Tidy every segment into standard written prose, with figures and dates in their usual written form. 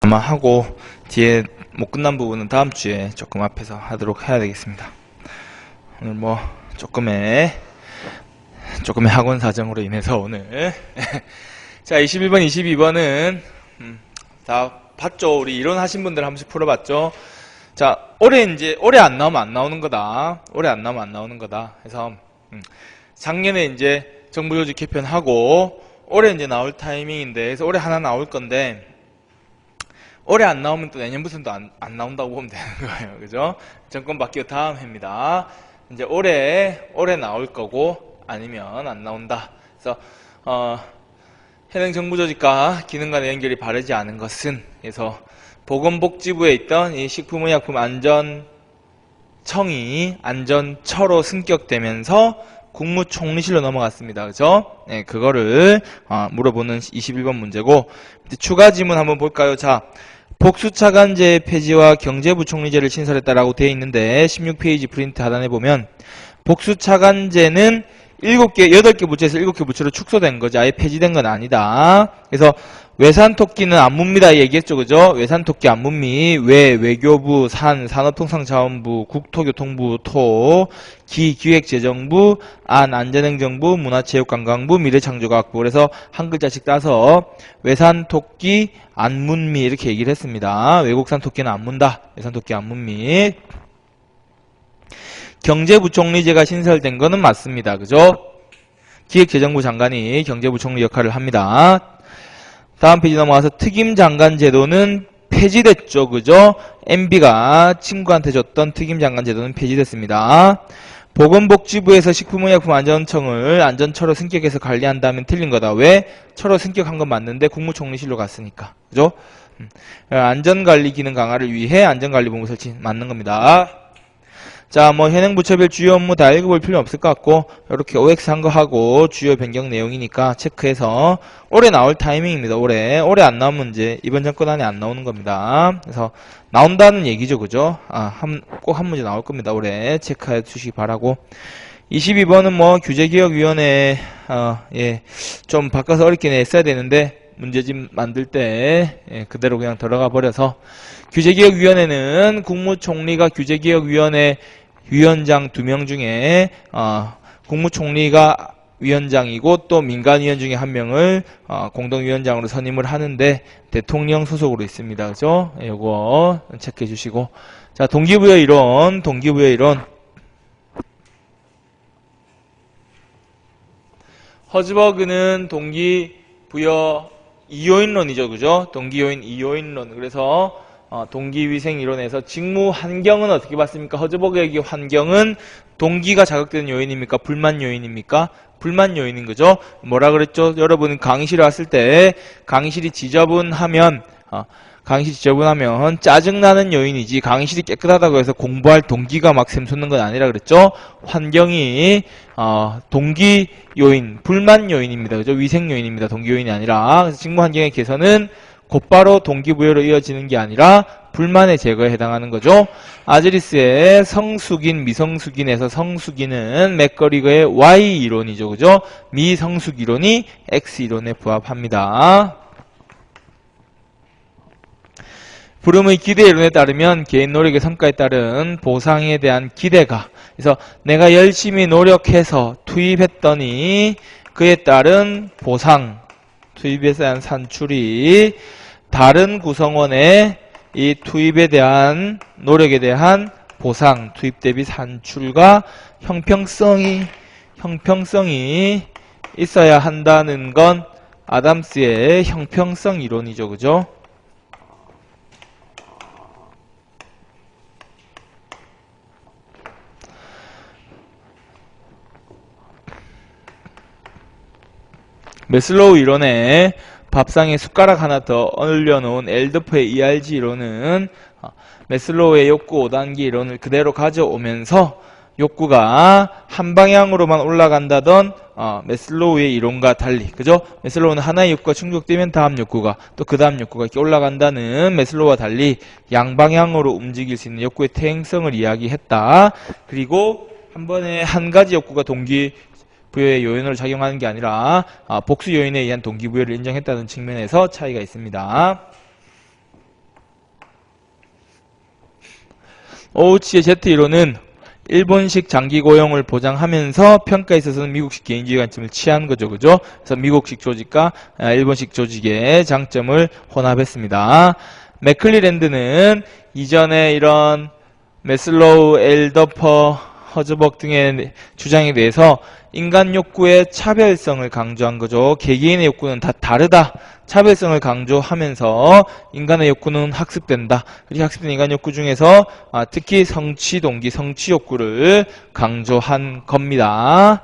아마 하고 뒤에 못 끝난 부분은 다음 주에 조금 앞에서 하도록 해야 되겠습니다. 오늘 뭐 조금의 학원 사정으로 인해서 오늘 자 21번 22번은 다 봤죠? 우리 이론 하신 분들 한 번씩 풀어봤죠? 자 올해 안 나오면 안 나오는 거다. 올해 안 나오면 안 나오는 거다. 그래서 작년에 이제 정부 조직 개편하고 올해 이제 나올 타이밍인데, 그래서 올해 하나 나올 건데 올해 안 나오면 또 내년부터는 또 안 나온다고 보면 되는 거예요. 그죠? 정권 바뀌고 다음 해입니다. 이제 올해 나올 거고 아니면 안 나온다. 그래서 해당 정부 조직과 기능간의 연결이 바르지 않은 것은, 그래서 보건복지부에 있던 이 식품의약품안전청이 안전처로 승격되면서 국무총리실로 넘어갔습니다. 그죠? 네, 그거를 물어보는 21번 문제고, 추가 지문 한번 볼까요? 자, 복수차관제 폐지와 경제부총리제를 신설했다라고 되어 있는데 16페이지 프린트 하단에 보면 복수차관제는 8개 부처에서 7개 부처로 축소된 거지 아예 폐지된 건 아니다. 그래서 외산토끼는 안 묻니다 얘기했죠. 그죠? 외산토끼 안 묻미. 외교부, 산업통상자원부, 국토교통부, 기기획재정부, 안전행정부, 문화체육관광부, 미래창조과학부. 그래서 한 글자씩 따서 외산토끼 안 묻미 이렇게 얘기를 했습니다. 외국산 토끼는 안 문다. 외산토끼 안 묻미. 경제부총리제가 신설된 거는 맞습니다. 그죠? 기획재정부 장관이 경제부총리 역할을 합니다. 다음 페이지 넘어가서 특임장관 제도는 폐지됐죠. 그죠? MB가 친구한테 줬던 특임장관 제도는 폐지됐습니다. 보건복지부에서 식품의약품안전청을 안전처로 승격해서 관리한다면 틀린 거다. 왜? 처로 승격한 건 맞는데 국무총리실로 갔으니까. 그죠? 안전관리 기능 강화를 위해 안전관리본부 설치 맞는 겁니다. 자, 뭐 현행 부처별 주요 업무 다 읽어볼 필요 없을 것 같고, 이렇게 OX 한 거 하고 주요 변경 내용이니까 체크해서 올해 나올 타이밍입니다. 올해 안 나오면 이제 이번 정권 안에 안 나오는 겁니다. 그래서 나온다는 얘기죠, 그죠? 꼭 한 문제 나올 겁니다. 올해 체크해 주시기 바라고. 22번은 뭐 규제개혁위원회 좀 바꿔서 어렵게 냈어야 되는데 문제집 만들 때 그대로 그냥 들어가 버려서, 규제개혁위원회는 국무총리가 규제개혁위원회 위원장 2명 중에 국무총리가 위원장이고 또 민간위원 중에 1명을 공동위원장으로 선임을 하는데 대통령 소속으로 있습니다. 그죠? 요거 체크해 주시고, 자 동기부여 이론. 허즈버그는 동기부여 이요인론이죠. 그죠? 동기요인 이요인론. 그래서 동기위생이론에서 직무 환경은 어떻게 봤습니까? 허즈버그의 환경은 동기가 자극되는 요인입니까? 불만 요인입니까? 불만 요인인 거죠. 뭐라 그랬죠? 여러분 강의실에 왔을 때 강의실이 지저분하면 짜증나는 요인이지 강의실이 깨끗하다고 해서 공부할 동기가 막 샘솟는 건 아니라 그랬죠. 환경이 동기 요인, 불만 요인입니다. 그죠? 위생 요인입니다. 동기 요인이 아니라. 그래서 직무 환경의 개선은 곧바로 동기부여로 이어지는 게 아니라 불만의 제거에 해당하는 거죠. 아즈리스의 성숙인, 미성숙인에서 성숙인은 맥거리거의 Y 이론이죠. 그죠? 미성숙 이론이 X 이론에 부합합니다. 브룸의 기대 이론에 따르면 개인 노력의 성과에 따른 보상에 대한 기대가, 그래서 내가 열심히 노력해서 투입했더니 그에 따른 보상, 투입에 대한 산출이 다른 구성원의 이 투입에 대한 노력에 대한 보상, 투입 대비 산출과 형평성이 있어야 한다는 건 아담스의 형평성 이론이죠. 그죠? 메슬로우 이론에 밥상에 숟가락 하나 더 올려놓은 엘더프의 ERG 이론은 메슬로우의 욕구 5단계 이론을 그대로 가져오면서 욕구가 한 방향으로만 올라간다던 메슬로우의 이론과 달리, 그죠? 메슬로우는 하나의 욕구가 충족되면 다음 욕구가 또 그 다음 욕구가 이렇게 올라간다는 메슬로우와 달리 양방향으로 움직일 수 있는 욕구의 퇴행성을 이야기했다. 그리고 한 번에 한 가지 욕구가 동기부여의 요인으로 작용하는 게 아니라 복수 요인에 의한 동기부여를 인정했다는 측면에서 차이가 있습니다. 오우치의 Z 이론은 일본식 장기 고용을 보장하면서 평가에 있어서는 미국식 개인주의 관점을 취한 거죠. 그죠? 그래서 미국식 조직과 일본식 조직의 장점을 혼합했습니다. 맥클리랜드는 이전에 이런 메슬로우, 엘더퍼, 허즈버그 등의 주장에 대해서 인간 욕구의 차별성을 강조한 거죠. 개개인의 욕구는 다 다르다. 차별성을 강조하면서 인간의 욕구는 학습된다. 그렇게 학습된 인간 욕구 중에서 특히 성취 동기, 성취 욕구를 강조한 겁니다.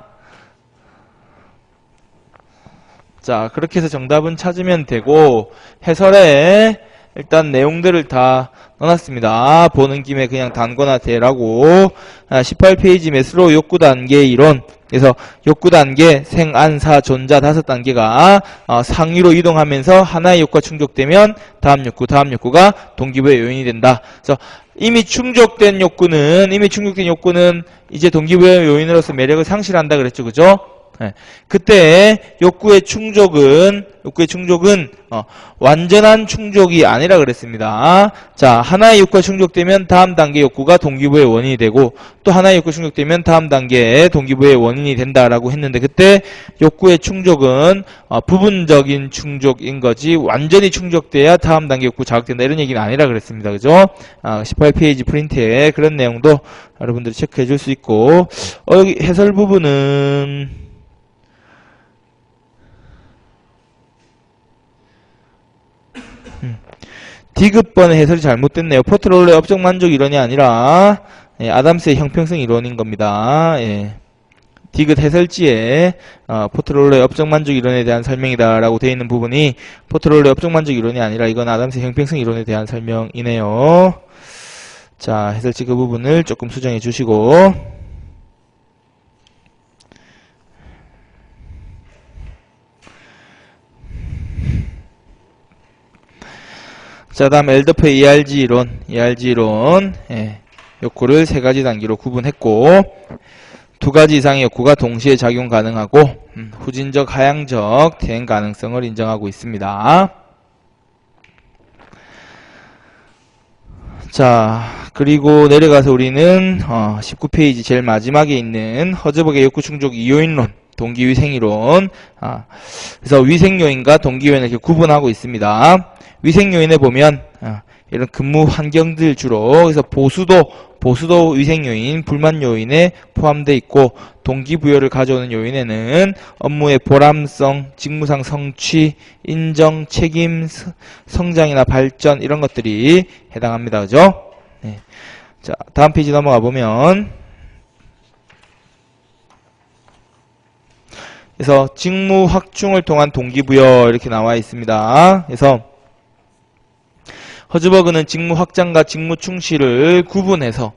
자, 그렇게 해서 정답은 찾으면 되고 해설에 일단 내용들을 다 넣어놨습니다. 보는 김에 그냥 단거나 대라고. 18페이지 메슬로우 욕구 단계 이론. 그래서 욕구 단계, 생, 안, 사, 존자 5단계가 상위로 이동하면서 하나의 욕구가 충족되면 다음 욕구가 동기부여 요인이 된다. 그래서 이미 충족된 욕구는 이제 동기부여 요인으로서 매력을 상실한다 그랬죠. 그죠? 네. 그때 욕구의 충족은 완전한 충족이 아니라 그랬습니다. 자, 하나의 욕구가 충족되면 다음 단계 욕구가 동기부여의 원인이 되고 또 하나의 욕구 충족되면 다음 단계의 동기부여의 원인이 된다라고 했는데 그때 욕구의 충족은 부분적인 충족인 거지 완전히 충족돼야 다음 단계 욕구 자극된다 이런 얘기는 아니라 그랬습니다. 그죠? 18페이지 프린트에 그런 내용도 여러분들이 체크해 줄 수 있고 여기 해설 부분은 디귿번의 해설이 잘못됐네요. 포트롤러의 업적 만족 이론이 아니라 아담스의 형평성 이론인 겁니다. 디귿 해설지에 포트롤러의 업적 만족 이론에 대한 설명이다라고 되어 있는 부분이 포트롤러의 업적 만족 이론이 아니라 이건 아담스의 형평성 이론에 대한 설명이네요. 자, 해설지 그 부분을 조금 수정해 주시고 자, 다음 엘더퍼의 ERG 이론, 욕구를 3가지 단계로 구분했고 2가지 이상의 욕구가 동시에 작용 가능하고 후진적, 하향적 대행 가능성을 인정하고 있습니다. 자, 그리고 내려가서 우리는 19페이지 제일 마지막에 있는 허즈버그의 욕구 충족 이요인론, 동기 위생이론. 그래서 위생 요인과 동기 요인을 이렇게 구분하고 있습니다. 위생 요인에 보면 이런 근무 환경들 주로 그래서 보수도 위생 요인, 불만 요인에 포함되어 있고 동기부여를 가져오는 요인에는 업무의 보람성, 직무상 성취, 인정, 책임, 성장이나 발전 이런 것들이 해당합니다. 그죠? 네. 자, 다음 페이지 넘어가 보면 그래서 직무 확충을 통한 동기부여 이렇게 나와 있습니다. 그래서 허즈버그는 직무 확장과 직무 충실을 구분해서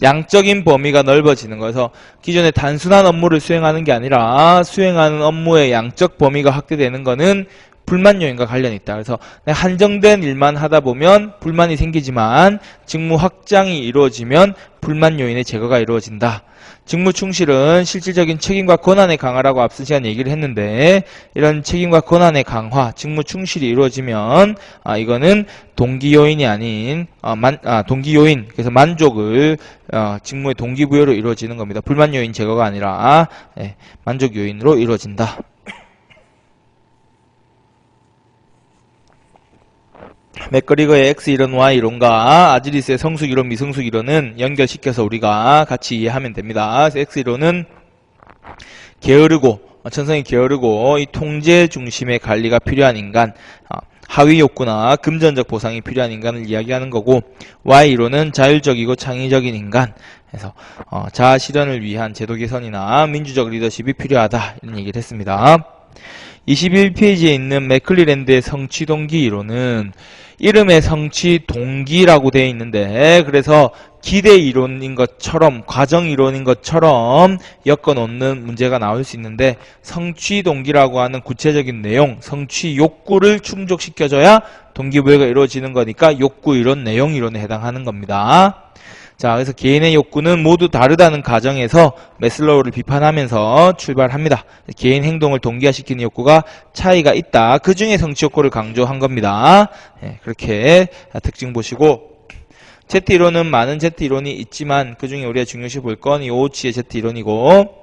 양적인 범위가 넓어지는 거여서 기존에 단순한 업무를 수행하는 게 아니라 수행하는 업무의 양적 범위가 확대되는 거는 불만 요인과 관련이 있다. 그래서 한정된 일만 하다 보면 불만이 생기지만 직무 확장이 이루어지면 불만 요인의 제거가 이루어진다. 직무 충실은 실질적인 책임과 권한의 강화라고 앞선 시간에 얘기를 했는데 이런 책임과 권한의 강화, 직무 충실이 이루어지면 이거는 동기 요인이 아닌 동기 요인, 그래서 만족을 직무의 동기부여로 이루어지는 겁니다. 불만 요인 제거가 아니라 만족 요인으로 이루어진다. 맥거리거의 X이론, Y이론과 아지리스의 성숙이론, 미성숙이론은 연결시켜서 우리가 같이 이해하면 됩니다. 그래서 X이론은 게으르고, 천성이 게으르고 이 통제 중심의 관리가 필요한 인간, 하위 욕구나 금전적 보상이 필요한 인간을 이야기하는 거고 Y이론은 자율적이고 창의적인 인간, 그래서 자아 실현을 위한 제도 개선이나 민주적 리더십이 필요하다 이런 얘기를 했습니다. 21페이지에 있는 맥클리랜드의 성취 동기 이론은 이름에 성취 동기라고 되어 있는데 그래서 기대 이론인 것처럼 과정 이론인 것처럼 엮어 놓는 문제가 나올 수 있는데 성취 동기라고 하는 구체적인 내용, 성취 욕구를 충족시켜줘야 동기부여가 이루어지는 거니까 욕구 이론, 내용 이론에 해당하는 겁니다. 자, 그래서 개인의 욕구는 모두 다르다는 가정에서 메슬로우를 비판하면서 출발합니다. 개인 행동을 동기화시키는 욕구가 차이가 있다. 그 중에 성취 욕구를 강조한 겁니다. 그렇게 특징 보시고 Z-이론은 많은 Z-이론이 있지만 그 중에 우리가 중요시 볼 건 이 오치의 Z-이론이고,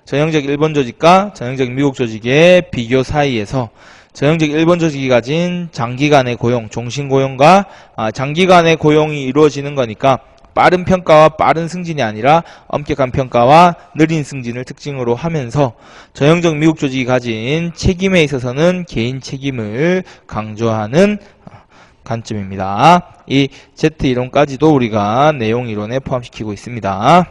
전형적 일본 조직과 전형적 미국 조직의 비교 사이에서 전형적 일본 조직이 가진 장기간의 고용, 종신고용과 장기간의 고용이 이루어지는 거니까 빠른 평가와 빠른 승진이 아니라 엄격한 평가와 느린 승진을 특징으로 하면서 전형적 미국 조직이 가진 책임에 있어서는 개인 책임을 강조하는 관점입니다. 이 Z-이론까지도 우리가 내용 이론에 포함시키고 있습니다.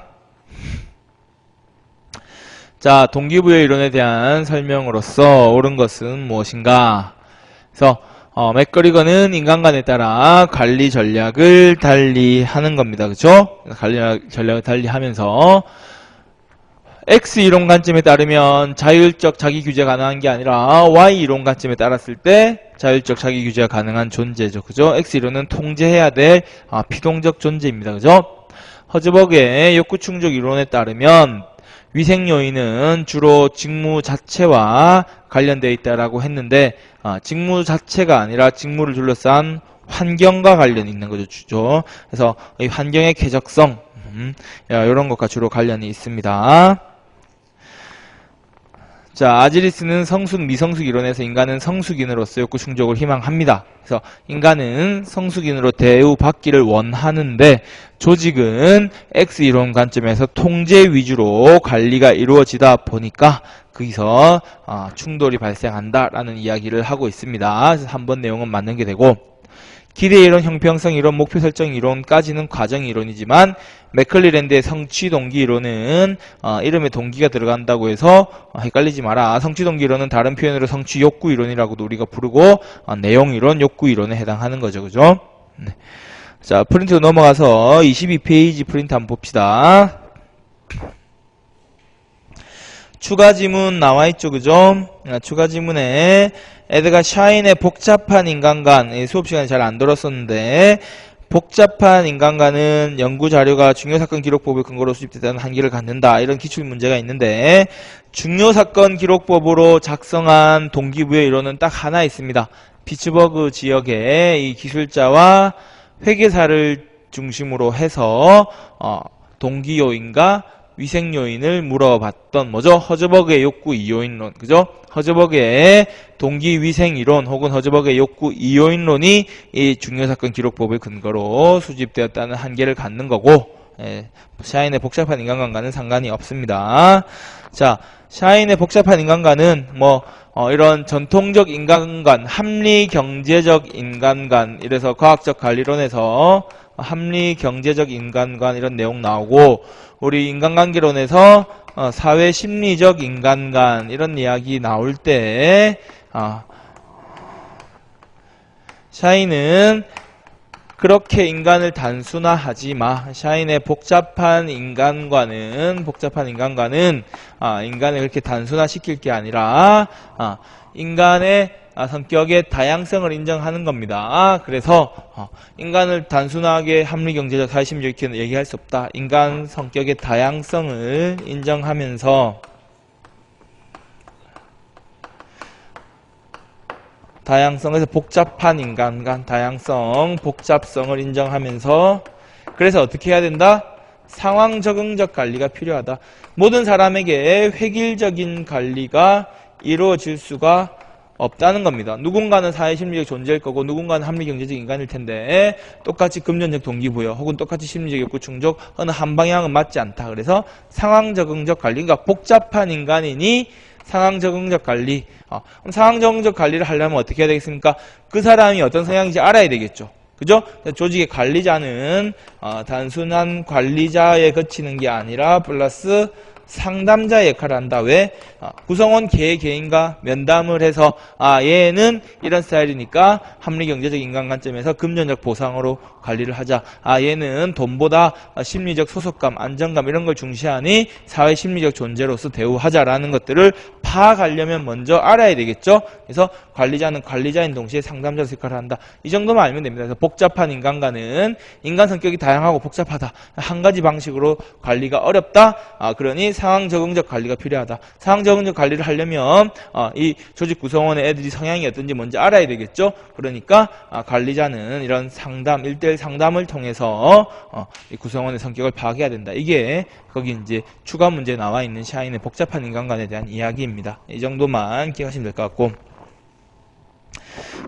자, 동기부여 이론에 대한 설명으로서 옳은 것은 무엇인가? 그래서 맥거리거는 인간관에 따라 관리 전략을 달리하는 겁니다. 그렇죠? 관리 전략을 달리하면서 X 이론 관점에 따르면 자율적 자기 규제 가능한 게 아니라 Y 이론 관점에 따랐을 때 자율적 자기 규제가 가능한 존재죠. 그죠? X 이론은 통제해야 될 피동적 존재입니다. 그죠? 허즈버그의 욕구 충족 이론에 따르면 위생 요인은 주로 직무 자체와 관련되어 있다라고 했는데 직무 자체가 아니라 직무를 둘러싼 환경과 관련이 있는 거죠. 그래서 이 환경의 쾌적성 이런 것과 주로 관련이 있습니다. 자, 아지리스는 성숙 미성숙 이론에서 인간은 성숙인으로서 욕구 충족을 희망합니다. 그래서 인간은 성숙인으로 대우받기를 원하는데 조직은 X 이론 관점에서 통제 위주로 관리가 이루어지다 보니까 거기서 충돌이 발생한다라는 이야기를 하고 있습니다. 그래서 한번 내용은 맞는 게 되고, 기대 이론, 형평성 이론, 목표 설정 이론까지는 과정 이론이지만 맥클리랜드의 성취 동기 이론은 이름에 동기가 들어간다고 해서 헷갈리지 마라. 성취 동기 이론은 다른 표현으로 성취 욕구 이론이라고도 우리가 부르고 내용 이론, 욕구 이론에 해당하는 거죠. 그죠? 네. 자, 프린트로 넘어가서 22페이지 프린트 한번 봅시다. 추가 지문 나와있죠. 그죠? 추가 지문에 에드가 샤인의 복잡한 인간관, 수업 시간에 잘 안 들었었는데, 복잡한 인간관은 연구 자료가 중요사건 기록법을 근거로 수집됐다는 한계를 갖는다. 이런 기출 문제가 있는데, 중요사건 기록법으로 작성한 동기부여 이론은 딱 하나 있습니다. 피츠버그 지역의 이 기술자와 회계사를 중심으로 해서 동기 요인과 위생 요인을 물어봤던 뭐죠? 허즈버그의 욕구 2요인론. 그죠? 허즈버그의 동기 위생 이론 혹은 허즈버그의 욕구 2요인론이 이 중요사건 기록법을 근거로 수집되었다는 한계를 갖는 거고, 샤인의 복잡한 인간관과는 상관이 없습니다. 자, 샤인의 복잡한 인간관은 이런 전통적 인간관, 합리 경제적 인간관, 이래서 과학적 관리론에서 합리 경제적 인간관 이런 내용 나오고, 우리 인간관계론에서 사회 심리적 인간관 이런 이야기 나올 때 샤인은 그렇게 인간을 단순화하지 마. 샤인의 복잡한 인간관은 인간을 그렇게 단순화시킬 게 아니라 인간의 성격의 다양성을 인정하는 겁니다. 그래서 인간을 단순하게 합리경제적 사회심리적 이렇게 얘기할 수 없다. 인간 성격의 다양성을 인정하면서 다양성에서 복잡한 인간관, 다양성, 복잡성을 인정하면서 그래서 어떻게 해야 된다? 상황 적응적 관리가 필요하다. 모든 사람에게 획일적인 관리가 이루어질 수가 없다는 겁니다. 누군가는 사회심리적 존재일 거고 누군가는 합리경제적 인간일 텐데 똑같이 금전적 동기부여 혹은 똑같이 심리적 욕구 충족 어느 한 방향은 맞지 않다. 그래서 상황 적응적 관리, 그러니까 복잡한 인간이니 상황 적응적 관리. 그럼 상황 적응적 관리를 하려면 어떻게 해야 되겠습니까? 그 사람이 어떤 성향인지 알아야 되겠죠. 그죠? 조직의 관리자는 단순한 관리자에 그치는 게 아니라 플러스 상담자의 역할을 한다. 왜? 구성원 개개인과 면담을 해서 얘는 이런 스타일이니까 합리경제적 인간관점에서 금전적 보상으로 관리를 하자. 얘는 돈보다 심리적 소속감, 안정감 이런 걸 중시하니 사회심리적 존재로서 대우하자라는 것들을 파악하려면 먼저 알아야 되겠죠. 그래서 관리자는 관리자인 동시에 상담자 역할을 한다. 이 정도만 알면 됩니다. 그래서 복잡한 인간과는 인간 성격이 다양하고 복잡하다. 한 가지 방식으로 관리가 어렵다. 그러니 상황 적응적 관리가 필요하다. 상황 적응적 관리를 하려면 이 조직 구성원의 애들이 성향이 어떤지 먼저 알아야 되겠죠. 그러니까 관리자는 이런 상담, 1대1 상담을 통해서 이 구성원의 성격을 파악해야 된다. 이게 거기 이제 추가 문제에 나와 있는 샤인의 복잡한 인간관에 대한 이야기입니다. 이 정도만 기억하시면 될 것 같고,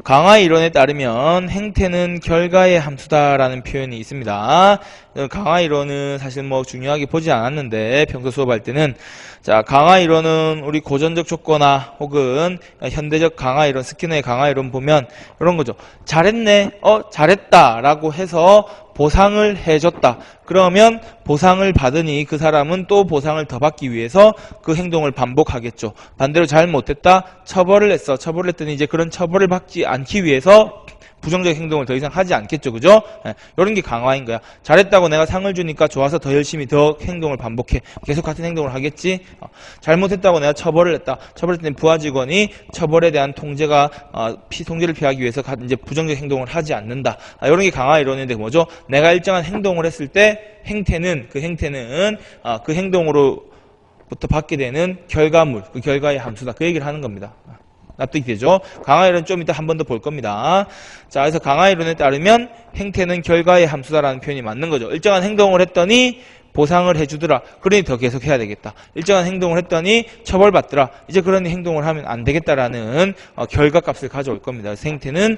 강화 이론에 따르면 행태는 결과의 함수다라는 표현이 있습니다. 강화 이론은 사실 뭐 중요하게 보지 않았는데 평소 수업할 때는, 자, 강화 이론은 우리 고전적 조건화 혹은 현대적 강화 이론, 스키너의 강화 이론 보면 이런 거죠. 잘했네, 잘했다 라고 해서 보상을 해줬다. 그러면 보상을 받으니 그 사람은 또 보상을 더 받기 위해서 그 행동을 반복하겠죠. 반대로 잘못했다, 처벌을 했어. 처벌을 했더니 이제 그런 처벌을 받지 않기 위해서 부정적 행동을 더 이상 하지 않겠죠. 그죠? 이런 게 강화인 거야. 잘했다고 내가 상을 주니까 좋아서 더 열심히 더 행동을 반복해. 계속 같은 행동을 하겠지? 잘못했다고 내가 처벌을 했다. 처벌했더니 부하 직원이 처벌에 대한 통제를 피하기 위해서 이제 부정적 행동을 하지 않는다. 이런 게 강화 이론인데 뭐죠? 내가 일정한 행동을 했을 때 그 행태는 그 행동으로부터 받게 되는 결과물, 그 결과의 함수다. 그 얘기를 하는 겁니다. 납득이 되죠? 강화 이론 좀 이따 한 번 더 볼 겁니다. 자, 그래서 강화 이론에 따르면 행태는 결과의 함수다라는 표현이 맞는 거죠. 일정한 행동을 했더니 보상을 해주더라. 그러니 더 계속 해야 되겠다. 일정한 행동을 했더니 처벌받더라. 이제 그런 행동을 하면 안 되겠다라는 결과값을 가져올 겁니다. 그래서 행태는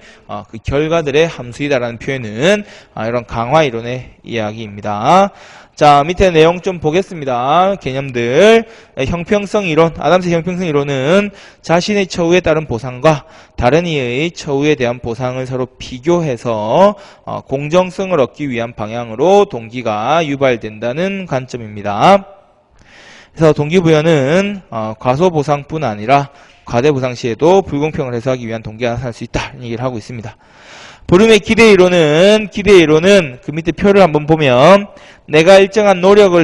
그 결과들의 함수이다라는 표현은 이런 강화 이론의 이야기입니다. 자, 밑에 내용 좀 보겠습니다. 개념들. 형평성 이론, 아담스의 형평성 이론은 자신의 처우에 따른 보상과 다른 이의 처우에 대한 보상을 서로 비교해서 공정성을 얻기 위한 방향으로 동기가 유발된다는 관점입니다. 그래서 동기부여는 과소보상뿐 아니라 과대보상 시에도 불공평을 해소하기 위한 동기가 나타날 수 있다. 이 얘기를 하고 있습니다. 브룸의 기대 이론은 그 밑에 표를 한번 보면 내가 일정한 노력을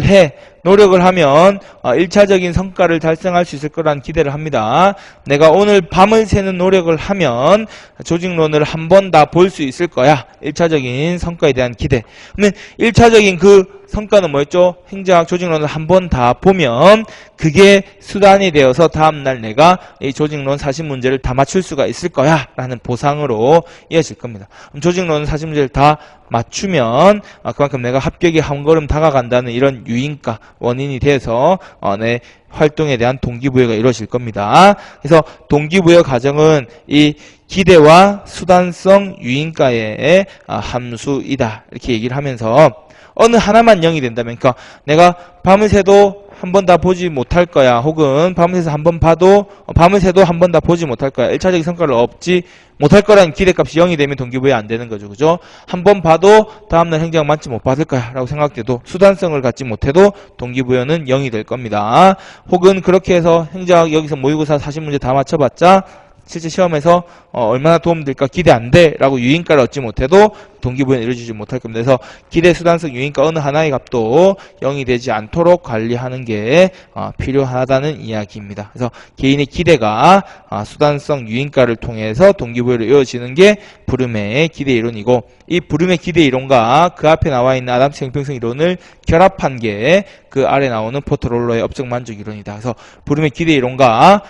하면 1차적인 성과를 달성할 수 있을 거라는 기대를 합니다. 내가 오늘 밤을 새는 노력을 하면 조직론을 한 번 다 볼 수 있을 거야. 1차적인 성과에 대한 기대. 그러면 1차적인 그 성과는 뭐였죠? 행정학 조직론을 한 번 다 보면 그게 수단이 되어서 다음날 내가 이 조직론 40문제를 다 맞출 수가 있을 거야 라는 보상으로 이어질 겁니다. 그럼 조직론 40문제를 다 맞추면 그만큼 내가 합격에 한 걸음 다가간다는 이런 유인가, 원인이 돼서 내 활동에 대한 동기부여가 이루어질 겁니다. 그래서 동기부여 과정은 이 기대와 수단성 유인가의 함수이다. 이렇게 얘기를 하면서 어느 하나만 0이 된다면, 그러니까 내가 밤을 새도 한 번 다 보지 못할 거야. 혹은 밤을 새서 한 번 봐도 밤을 새도 한 번 다 보지 못할 거야. 1차적인 성과를 얻지 못할 거라는 기대값이 0이 되면 동기부여 안 되는 거죠. 그죠? 한 번 봐도 다음날 행정 만점 못 받을 거야 라고 생각돼도 수단성을 갖지 못해도 동기부여는 0이 될 겁니다. 혹은 그렇게 해서 행정 여기서 모의고사 40문제 다 맞춰봤자 실제 시험에서 얼마나 도움될까 기대 안 돼 라고 유인가를 얻지 못해도 동기부여는 이루어지지 못할 겁니다. 그래서 기대, 수단성, 유인가 어느 하나의 값도 0이 되지 않도록 관리하는 게 필요하다는 이야기입니다. 그래서 개인의 기대가 수단성, 유인가를 통해서 동기부여로 이루어지는 게 브룸의 기대 이론이고, 이 브룸의 기대 이론과 그 앞에 나와 있는 아담스 형평성 이론을 결합한 게 그 아래 나오는 포트롤러의 업적 만족 이론이다. 그래서 브룸의 기대 이론과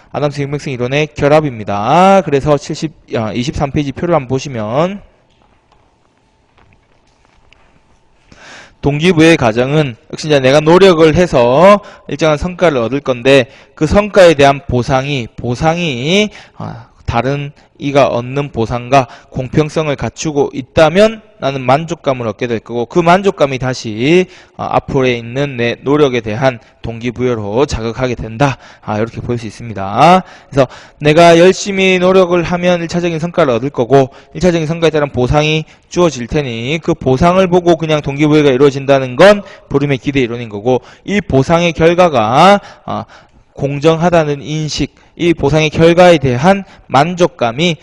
아담스 형평성 이론의 결합입니다. 그래서 23페이지 표를 한번 보시면 동기부여의 과정은 역시 이제 내가 노력을 해서 일정한 성과를 얻을 건데 그 성과에 대한 보상이 다른 이가 얻는 보상과 공평성을 갖추고 있다면 나는 만족감을 얻게 될 거고, 그 만족감이 다시 앞으로에 있는 내 노력에 대한 동기부여로 자극하게 된다. 이렇게 볼 수 있습니다. 그래서 내가 열심히 노력을 하면 1차적인 성과를 얻을 거고 1차적인 성과에 따른 보상이 주어질 테니 그 보상을 보고 그냥 동기부여가 이루어진다는 건 브룸의 기대 이론인 거고, 이 보상의 결과가 공정하다는 인식, 이 보상의 결과에 대한 만족감이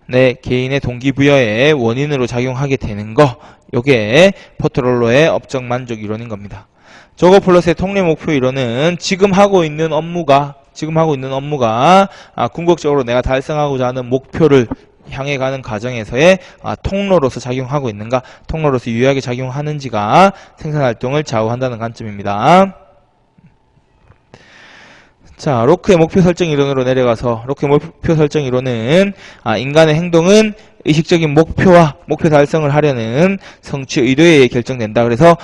내 개인의 동기부여의 원인으로 작용하게 되는 거, 요게 포트롤러의 업적 만족 이론인 겁니다. 저거 플러스의 통례 목표 이론은 지금 하고 있는 업무가 궁극적으로 내가 달성하고자 하는 목표를 향해 가는 과정에서의 통로로서 작용하고 있는가, 통로로서 유효하게 작용하는지가 생산활동을 좌우한다는 관점입니다. 자, 로크의 목표 설정 이론으로 내려가서 로크의 목표 설정 이론은 인간의 행동은 의식적인 목표와 목표 달성을 하려는 성취 의도에 의해 결정된다. 그래서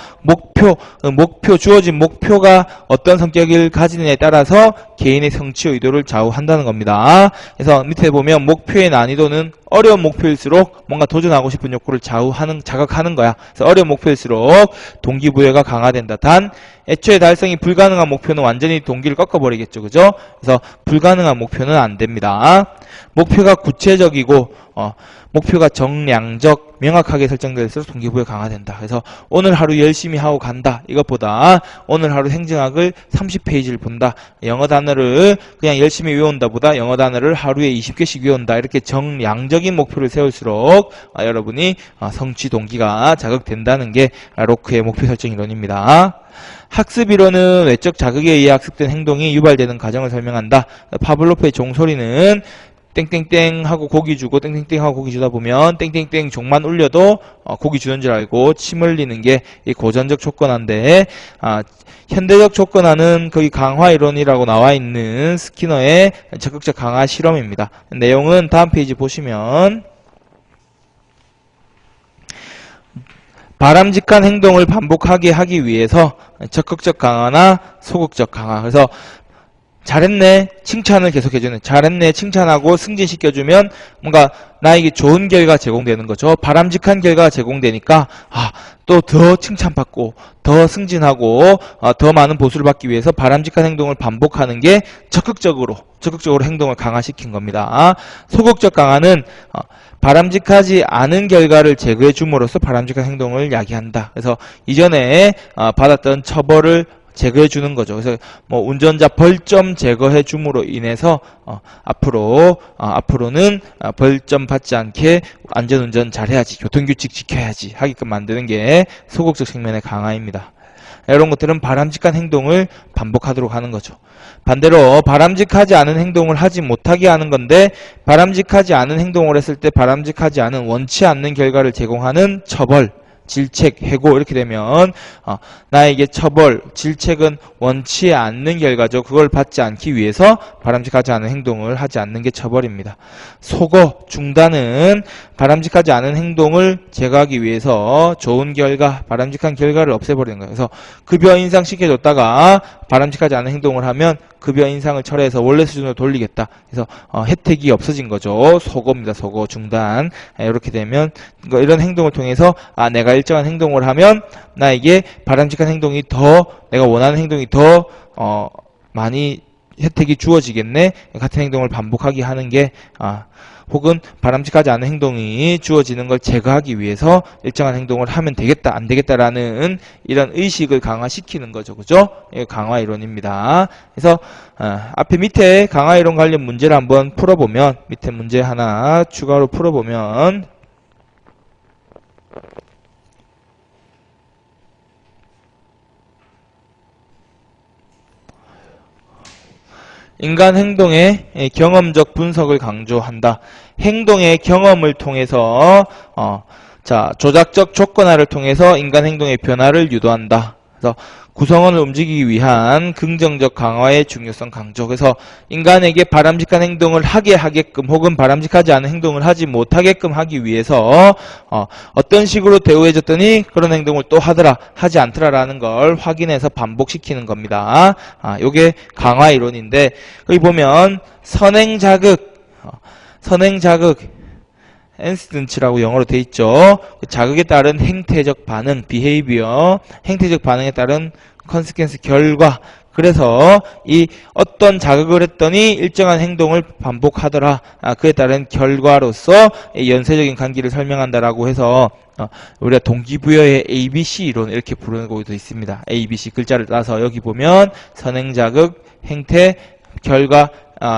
주어진 목표가 어떤 성격을 가지느냐에 따라서 개인의 성취 의도를 좌우한다는 겁니다. 그래서 밑에 보면 목표의 난이도는 어려운 목표일수록 뭔가 도전하고 싶은 욕구를 자극하는 거야. 그래서 어려운 목표일수록 동기부여가 강화된다. 단 애초에 달성이 불가능한 목표는 완전히 동기를 꺾어버리겠죠. 그죠? 그래서 불가능한 목표는 안 됩니다. 목표가 구체적이고 목표가 정량적, 명확하게 설정될수록 동기부여 강화된다. 그래서 오늘 하루 열심히 하고 간다. 이것보다 오늘 하루 행정학을 30페이지를 본다. 영어 단어를 그냥 열심히 외운다 보다 영어 단어를 하루에 20개씩 외운다. 이렇게 정량적인 목표를 세울수록 여러분이 성취 동기가 자극된다는 게 로크의 목표 설정 이론입니다. 학습 이론은 외적 자극에 의해 학습된 행동이 유발되는 과정을 설명한다. 파블로프의 종소리는 땡땡땡 하고 고기 주고 땡땡땡 하고 고기 주다 보면 땡땡땡 종만 울려도 고기 주는 줄 알고 침 흘리는 게 이 고전적 촉건화인데 현대적 촉건화는 거기 강화 이론이라고 나와 있는 스키너의 적극적 강화 실험입니다. 내용은 다음 페이지 보시면 바람직한 행동을 반복하게 하기 위해서 적극적 강화나 소극적 강화. 그래서 잘했네 칭찬을 계속해주는, 잘했네 칭찬하고 승진시켜주면 뭔가 나에게 좋은 결과가 제공되는 거죠. 바람직한 결과가 제공되니까 또 더 칭찬받고 더 승진하고 더 많은 보수를 받기 위해서 바람직한 행동을 반복하는 게 적극적으로 행동을 강화시킨 겁니다. 소극적 강화는 바람직하지 않은 결과를 제거해 줌으로써 바람직한 행동을 야기한다. 그래서 이전에 받았던 처벌을 제거해 주는 거죠. 그래서 운전자 벌점 제거해 줌으로 인해서 앞으로는 벌점 받지 않게 안전운전 잘해야지, 교통규칙 지켜야지 하게끔 만드는 게 소극적 측면의 강화입니다. 이런 것들은 바람직한 행동을 반복하도록 하는 거죠. 반대로 바람직하지 않은 행동을 하지 못하게 하는 건데, 바람직하지 않은 행동을 했을 때 바람직하지 않은 원치 않는 결과를 제공하는 처벌, 질책, 해고 이렇게 되면 나에게 처벌, 질책은 원치 않는 결과죠. 그걸 받지 않기 위해서 바람직하지 않은 행동을 하지 않는 게 처벌입니다. 소거, 중단은 바람직하지 않은 행동을 제거하기 위해서 좋은 결과, 바람직한 결과를 없애버리는 거예요. 그래서 급여 인상 시켜줬다가 바람직하지 않은 행동을 하면 급여 인상을 철회해서 원래 수준으로 돌리겠다. 그래서 혜택이 없어진 거죠. 소거입니다. 소거, 중단. 이렇게 되면 이런 행동을 통해서 내가 일정한 행동을 하면 나에게 바람직한 행동이 내가 원하는 행동이 더 많이 혜택이 주어지겠네. 같은 행동을 반복하게 하는 게 혹은 바람직하지 않은 행동이 주어지는 걸 제거하기 위해서 일정한 행동을 하면 되겠다, 안 되겠다라는 이런 의식을 강화시키는 거죠. 그죠? 이게 강화 이론입니다. 그래서 앞에 밑에 강화 이론 관련 문제를 한번 풀어보면, 밑에 문제 하나 추가로 풀어보면 인간 행동의 경험적 분석을 강조한다. 행동의 경험을 통해서 조작적 조건화를 통해서 인간 행동의 변화를 유도한다. 그래서 구성원을 움직이기 위한 긍정적 강화의 중요성 강조. 그래서 인간에게 바람직한 행동을 하게 하게끔 혹은 바람직하지 않은 행동을 하지 못하게끔 하기 위해서 어떤 식으로 대우해줬더니 그런 행동을 또 하더라, 하지 않더라라는 걸 확인해서 반복시키는 겁니다. 요게 강화 이론인데, 여기 보면 선행자극, 인스턴츠라고 영어로 돼 있죠. 자극에 따른 행태적 반응, behavior, 행태적 반응에 따른 consequence, 결과. 그래서 이 어떤 자극을 했더니 일정한 행동을 반복하더라, 그에 따른 결과로서 연쇄적인 관계를 설명한다라고 해서 우리가 동기부여의 ABC 이론 이렇게 부르는 것도 있습니다. ABC 글자를 따서 여기 보면 선행자극, 행태, 결과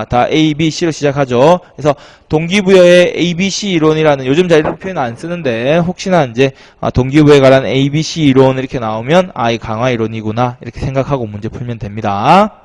다 A, B, C로 시작하죠. 그래서 동기부여의 ABC 이론이라는, 요즘 잘 이런 표현 안 쓰는데 혹시나 이제 동기부여에 관한 ABC 이론 이렇게 나오면 이 강화 이론이구나 이렇게 생각하고 문제 풀면 됩니다.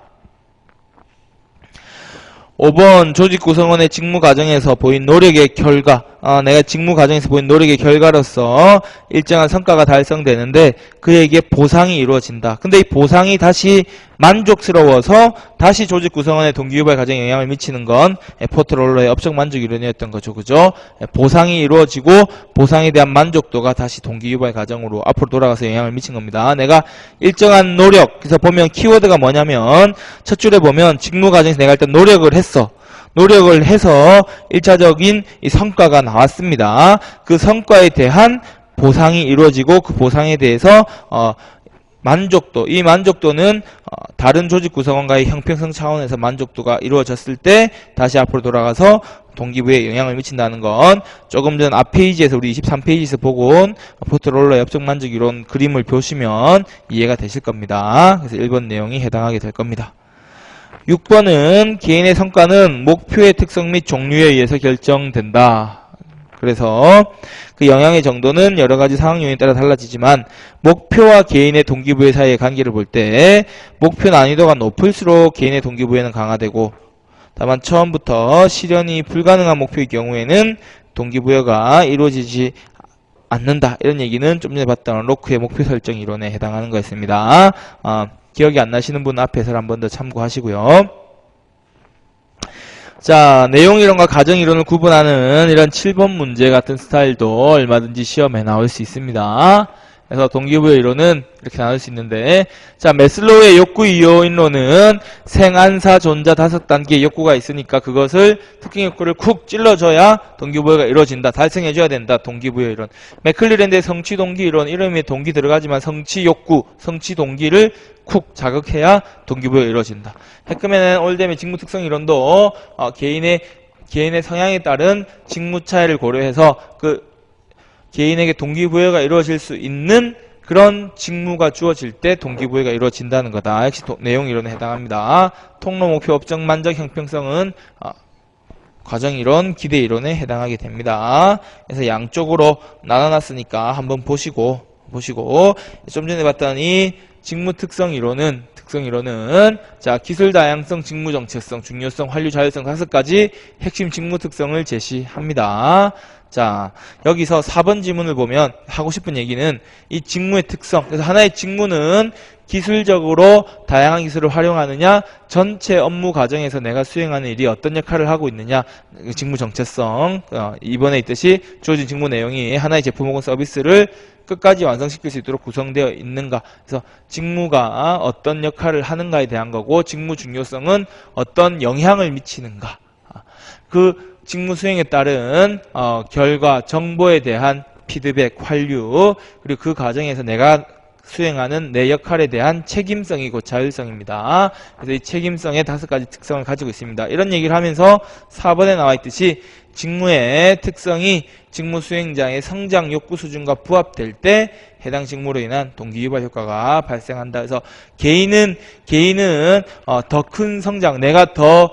5번 조직 구성원의 직무 과정에서 보인 노력의 결과, 내가 직무 과정에서 보인 노력의 결과로서 일정한 성과가 달성되는데 그에게 보상이 이루어진다. 근데 이 보상이 다시 만족스러워서 다시 조직 구성원의 동기유발 과정에 영향을 미치는 건 포트롤러의 업적 만족 이론이었던 거죠. 그죠? 보상이 이루어지고 보상에 대한 만족도가 다시 동기유발 과정으로 앞으로 돌아가서 영향을 미친 겁니다. 내가 일정한 노력, 그래서 보면 키워드가 뭐냐면 첫 줄에 보면 직무 과정에서 내가 일단 노력을 했어. 노력을 해서 1차적인 이 성과가 나왔습니다. 그 성과에 대한 보상이 이루어지고 그 보상에 대해서 만족도, 이 만족도는 다른 조직 구성원과의 형평성 차원에서 만족도가 이루어졌을 때 다시 앞으로 돌아가서 동기부에 영향을 미친다는 건 조금 전 앞 페이지에서 우리 23페이지에서 보고 온 포트롤러의 업적 만족 이론 그림을 보시면 이해가 되실 겁니다. 그래서 1번 내용이 해당하게 될 겁니다. 6번은 개인의 성과는 목표의 특성 및 종류에 의해서 결정된다. 그래서 그 영향의 정도는 여러 가지 상황 요인에 따라 달라지지만 목표와 개인의 동기부여 사이의 관계를 볼 때 목표 난이도가 높을수록 개인의 동기부여는 강화되고 다만 처음부터 실현이 불가능한 목표의 경우에는 동기부여가 이루어지지 않는다. 이런 얘기는 좀 전에 봤던 로크의 목표 설정 이론에 해당하는 거였습니다. 기억이 안 나시는 분은 앞에서 한 번 더 참고하시고요. 자, 내용이론과 가정이론을 구분하는 이런 7번 문제 같은 스타일도 얼마든지 시험에 나올 수 있습니다. 그래서 동기부여 이론은 이렇게 나눌 수 있는데, 자, 매슬로우의 욕구 이요인론은 생안사 존자 5단계의 욕구가 있으니까 그것을 특징 욕구를 쿡 찔러줘야 동기부여가 이루어진다. 달성해줘야 된다. 동기부여 이론. 맥클리랜드의 성취 동기 이론, 이름에 동기 들어가지만 성취 욕구, 성취 동기를 쿡 자극해야 동기부여가 이루어진다. 해크맨 올뎀의 직무 특성 이론도 개인의 성향에 따른 직무 차이를 고려해서 그 개인에게 동기부여가 이루어질 수 있는 그런 직무가 주어질 때 동기부여가 이루어진다는 거다. 역시 내용 이론에 해당합니다. 통로 목표 업적 만족 형평성은 과정 이론, 기대 이론에 해당하게 됩니다. 그래서 양쪽으로 나눠놨으니까 한번 보시고 좀 전에 봤던 이 직무 특성 이론은 자, 기술 다양성, 직무 정체성, 중요성, 환류 자율성 5가지 핵심 직무 특성을 제시합니다. 자, 여기서 4번 지문을 보면 하고 싶은 얘기는 이 직무의 특성. 그래서 하나의 직무는 기술적으로 다양한 기술을 활용하느냐, 전체 업무 과정에서 내가 수행하는 일이 어떤 역할을 하고 있느냐, 직무 정체성. 이번에 있듯이 주어진 직무 내용이 하나의 제품 혹은 서비스를 끝까지 완성시킬 수 있도록 구성되어 있는가. 그래서 직무가 어떤 역할을 하는가에 대한 거고, 직무 중요성은 어떤 영향을 미치는가. 그 직무 수행에 따른 결과, 정보에 대한 피드백, 환류, 그리고 그 과정에서 내가 수행하는 내 역할에 대한 책임성이고 자율성입니다. 그래서 이 책임성의 5가지 특성을 가지고 있습니다. 이런 얘기를 하면서 4번에 나와 있듯이 직무의 특성이 직무 수행자의 성장 욕구 수준과 부합될 때 해당 직무로 인한 동기유발 효과가 발생한다. 그래서 개인은 더 큰 성장, 내가 더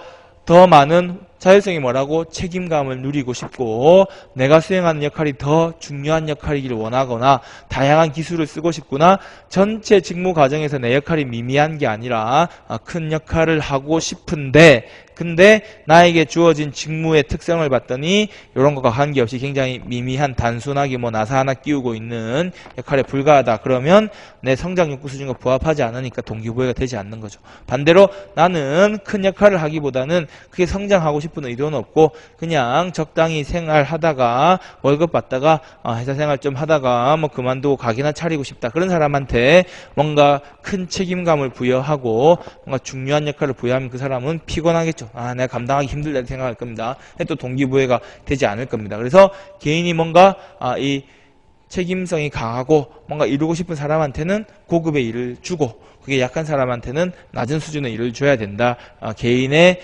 많은 자율성이 뭐라고? 책임감을 누리고 싶고 내가 수행하는 역할이 더 중요한 역할이기를 원하거나 다양한 기술을 쓰고 싶구나. 전체 직무 과정에서 내 역할이 미미한 게 아니라 큰 역할을 하고 싶은데 근데 나에게 주어진 직무의 특성을 봤더니 이런 것과 관계없이 굉장히 미미한 단순하게 나사 하나 끼우고 있는 역할에 불과하다. 그러면 내 성장 욕구 수준과 부합하지 않으니까 동기부여가 되지 않는 거죠. 반대로 나는 큰 역할을 하기보다는 크게 성장하고 싶은 의도는 없고 그냥 적당히 생활하다가 월급 받다가 회사 생활 좀 하다가 그만두고 가게나 차리고 싶다. 그런 사람한테 뭔가 큰 책임감을 부여하고 뭔가 중요한 역할을 부여하면 그 사람은 피곤하겠죠. 내가 감당하기 힘들다 생각할 겁니다. 또 동기부여가 되지 않을 겁니다. 그래서 개인이 뭔가 이 책임성이 강하고 뭔가 이루고 싶은 사람한테는 고급의 일을 주고 그게 약한 사람한테는 낮은 수준의 일을 줘야 된다. 개인의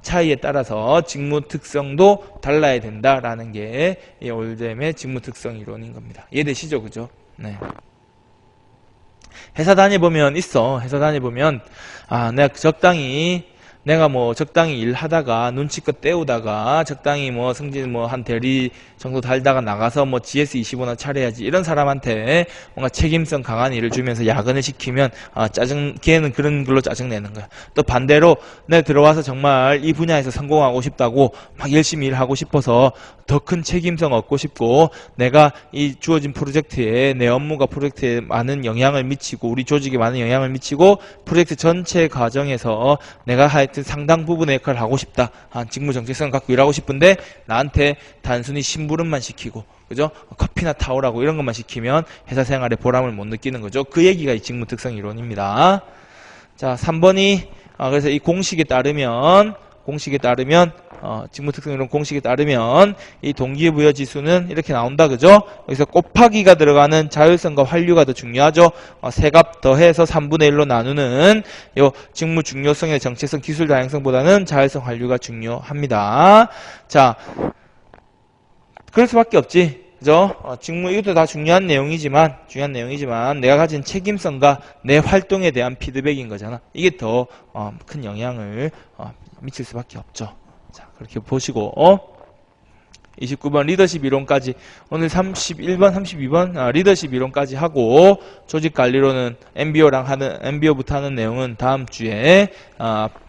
차이에 따라서 직무 특성도 달라야 된다라는 게 이 올뎀의 직무 특성 이론인 겁니다. 이해되시죠? 그죠? 네. 회사 다녀보면 있어. 회사 다녀보면 내가 적당히 내가 뭐 적당히 일하다가 눈치껏 때우다가 적당히 뭐 승진 뭐 한 대리 정도 달다가 나가서 뭐 GS25나 차려야지 이런 사람한테 뭔가 책임성 강한 일을 주면서 야근을 시키면 걔는 그런 걸로 짜증내는 거야. 또 반대로 내가 들어와서 정말 이 분야에서 성공하고 싶다고 막 열심히 일하고 싶어서 더 큰 책임성 얻고 싶고 내가 이 주어진 프로젝트에 내 업무가 프로젝트에 많은 영향을 미치고 우리 조직에 많은 영향을 미치고 프로젝트 전체 과정에서 내가 하여튼 상당 부분의 역할을 하고 싶다. 직무 정체성을 갖고 일하고 싶은데 나한테 단순히 심부름만 시키고 그죠? 커피나 타오라고 이런 것만 시키면 회사 생활에 보람을 못 느끼는 거죠. 그 얘기가 이 직무 특성 이론입니다. 자, 3번이 그래서 이 공식에 따르면 직무 특성 이론 공식에 따르면 이 동기부여 지수는 이렇게 나온다. 그죠? 여기서 곱하기가 들어가는 자율성과 활류가 더 중요하죠. 세 값 더해서 3분의 1로 나누는 요 직무 중요성의 정체성 기술 다양성보다는 자율성 활류가 중요합니다. 자, 그럴 수밖에 없지. 그죠? 직무 이것도 다 중요한 내용이지만 내가 가진 책임성과 내 활동에 대한 피드백인 거잖아. 이게 더 큰 영향을 미칠 수밖에 없죠. 자, 그렇게 보시고 29번 리더십 이론까지 오늘 31번, 32번 리더십 이론까지 하고 조직관리론은 MBO부터 하는 내용은 다음 주에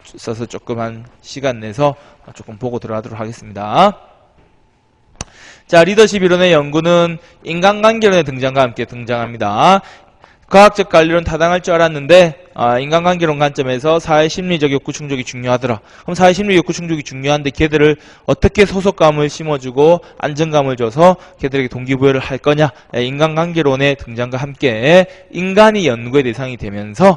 써서 조금 한 시간 내서 조금 보고 들어가도록 하겠습니다. 자, 리더십 이론의 연구는 인간관계론의 등장과 함께 등장합니다. 과학적 관리론 타당할 줄 알았는데 인간관계론 관점에서 사회심리적 욕구 충족이 중요하더라. 그럼 사회심리 욕구 충족이 중요한데 걔들을 어떻게 소속감을 심어주고 안정감을 줘서 걔들에게 동기부여를 할 거냐. 인간관계론의 등장과 함께 인간이 연구의 대상이 되면서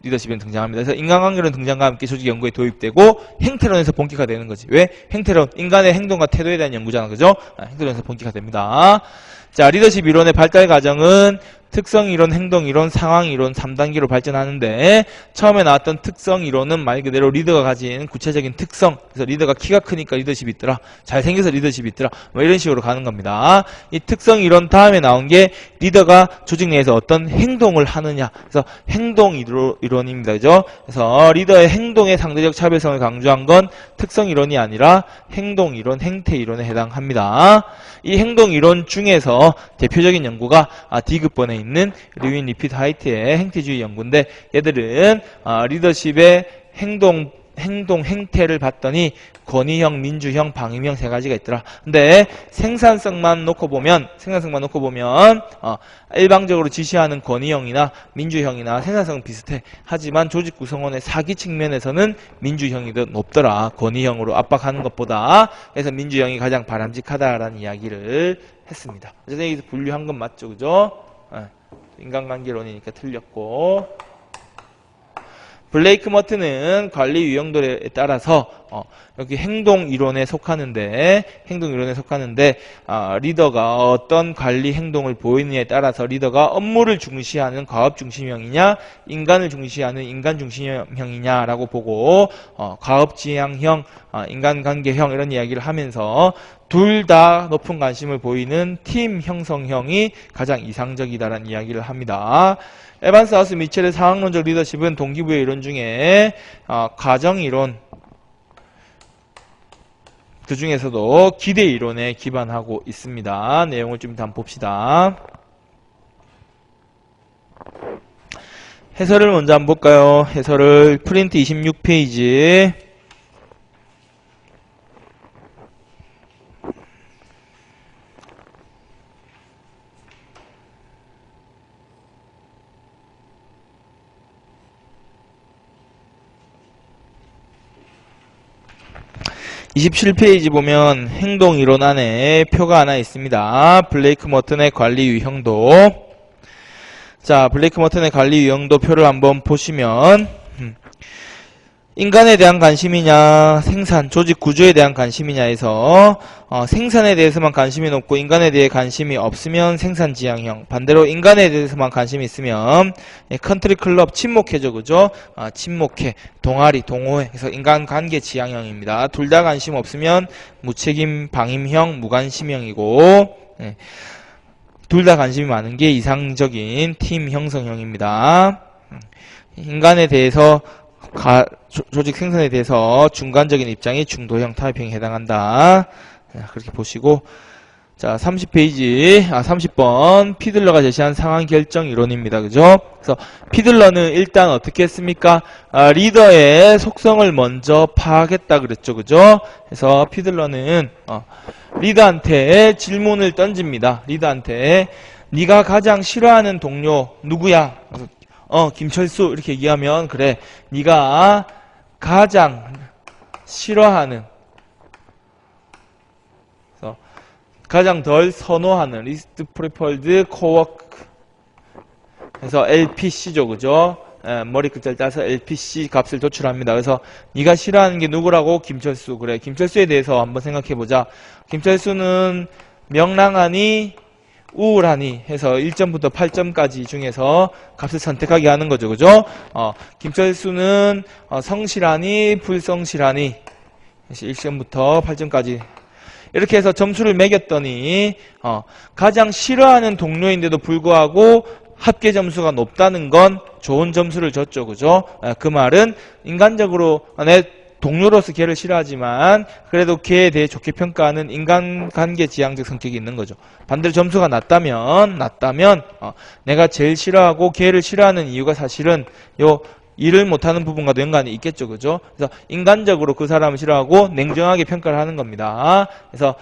리더십은 등장합니다. 그래서 인간관계론 등장과 함께 조직 연구에 도입되고 행태론에서 본격화되는 거지. 왜? 행태론, 인간의 행동과 태도에 대한 연구잖아. 그죠? 행태론에서 본격화됩니다. 자, 리더십 이론의 발달 과정은 특성이론, 행동이론, 상황이론 3단계로 발전하는데 처음에 나왔던 특성이론은 말 그대로 리더가 가진 구체적인 특성, 그래서 리더가 키가 크니까 리더십이 있더라, 잘생겨서 리더십이 있더라, 뭐 이런 식으로 가는 겁니다. 이 특성이론 다음에 나온 게 리더가 조직 내에서 어떤 행동을 하느냐, 그래서 행동이론입니다. 그죠? 그래서 리더의 행동의 상대적 차별성을 강조한 건 특성이론이 아니라 행동이론, 행태이론에 해당합니다. 이 행동이론 중에서 대표적인 연구가 D급번에 있는 류인 리피드 하이트의 행태주의 연구인데 얘들은 리더십의 행태를 봤더니 권위형, 민주형, 방임형 세 가지가 있더라. 근데 생산성만 놓고 보면 일방적으로 지시하는 권위형이나 민주형이나 생산성은 비슷해. 하지만 조직 구성원의 사기 측면에서는 민주형이 더 높더라. 권위형으로 압박하는 것보다. 그래서 민주형이 가장 바람직하다라는 이야기를 했습니다. 그래서 여기서 분류한 건 맞죠, 그죠? 인간관계론이니까 틀렸고. 블레이크 머튼은 관리 유형도에 따라서 여기 행동이론에 속하는데 리더가 어떤 관리 행동을 보이느냐에 따라서 리더가 업무를 중시하는 과업 중심형이냐 인간을 중시하는 인간 중심형이냐라고 보고 과업 지향형, 인간관계형 이런 이야기를 하면서 둘 다 높은 관심을 보이는 팀 형성형이 가장 이상적이다라는 이야기를 합니다. 에반스 하우스 미첼의 상황론적 리더십은 동기부여 이론 중에 과정이론 그 중에서도 기대 이론에 기반하고 있습니다. 내용을 좀 한번 봅시다. 해설을 먼저 한번 볼까요? 해설을 프린트 26페이지 27페이지 보면 행동이론 안에 표가 하나 있습니다. 블레이크 머튼의 관리 유형도. 자, 블레이크 머튼의 관리 유형도 표를 한번 보시면 인간에 대한 관심이냐 생산, 조직 구조에 대한 관심이냐에서 생산에 대해서만 관심이 높고 인간에 대해 관심이 없으면 생산 지향형, 반대로 인간에 대해서만 관심이 있으면 컨트리 클럽 친목회죠. 그죠? 친목회, 동아리, 동호회, 그래서 인간관계 지향형입니다. 둘 다 관심 없으면 무책임 방임형, 무관심형이고 둘 다 관심이 많은 게 이상적인 팀 형성형입니다. 인간에 대해서 조직 생산에 대해서 중간적인 입장이 중도형 타협형에 해당한다. 자, 그렇게 보시고, 자, 30번 피들러가 제시한 상황 결정 이론입니다. 그죠? 그래서 피들러는 일단 어떻게 했습니까? 리더의 속성을 먼저 파악했다 그랬죠. 그죠? 그래서 피들러는 리더한테 질문을 던집니다. 리더한테 네가 가장 싫어하는 동료 누구야? 김철수 이렇게 얘기하면 그래. 네가 가장 싫어하는 가장 덜 선호하는 least preferred cowork 그래서 LPC죠. 그죠? 머리 끝자를 따서 LPC 값을 도출합니다. 그래서 네가 싫어하는 게 누구라고? 김철수. 그래. 김철수에 대해서 한번 생각해보자. 김철수는 명랑하니 우울하니 해서 1점부터 8점까지 중에서 값을 선택하게 하는 거죠. 그죠? 김철수는 성실하니 불성실하니 1점부터 8점까지 이렇게 해서 점수를 매겼더니 가장 싫어하는 동료인데도 불구하고 합계 점수가 높다는 건 좋은 점수를 줬죠. 그죠? 그 말은 인간적으로 내 동료로서 걔를 싫어하지만 그래도 걔에 대해 좋게 평가하는 인간관계 지향적 성격이 있는 거죠. 반대로 점수가 낮다면 내가 제일 싫어하고 걔를 싫어하는 이유가 사실은 일을 못하는 부분과도 연관이 있겠죠. 그죠? 그래서 인간적으로 그 사람을 싫어하고 냉정하게 평가를 하는 겁니다. 그래서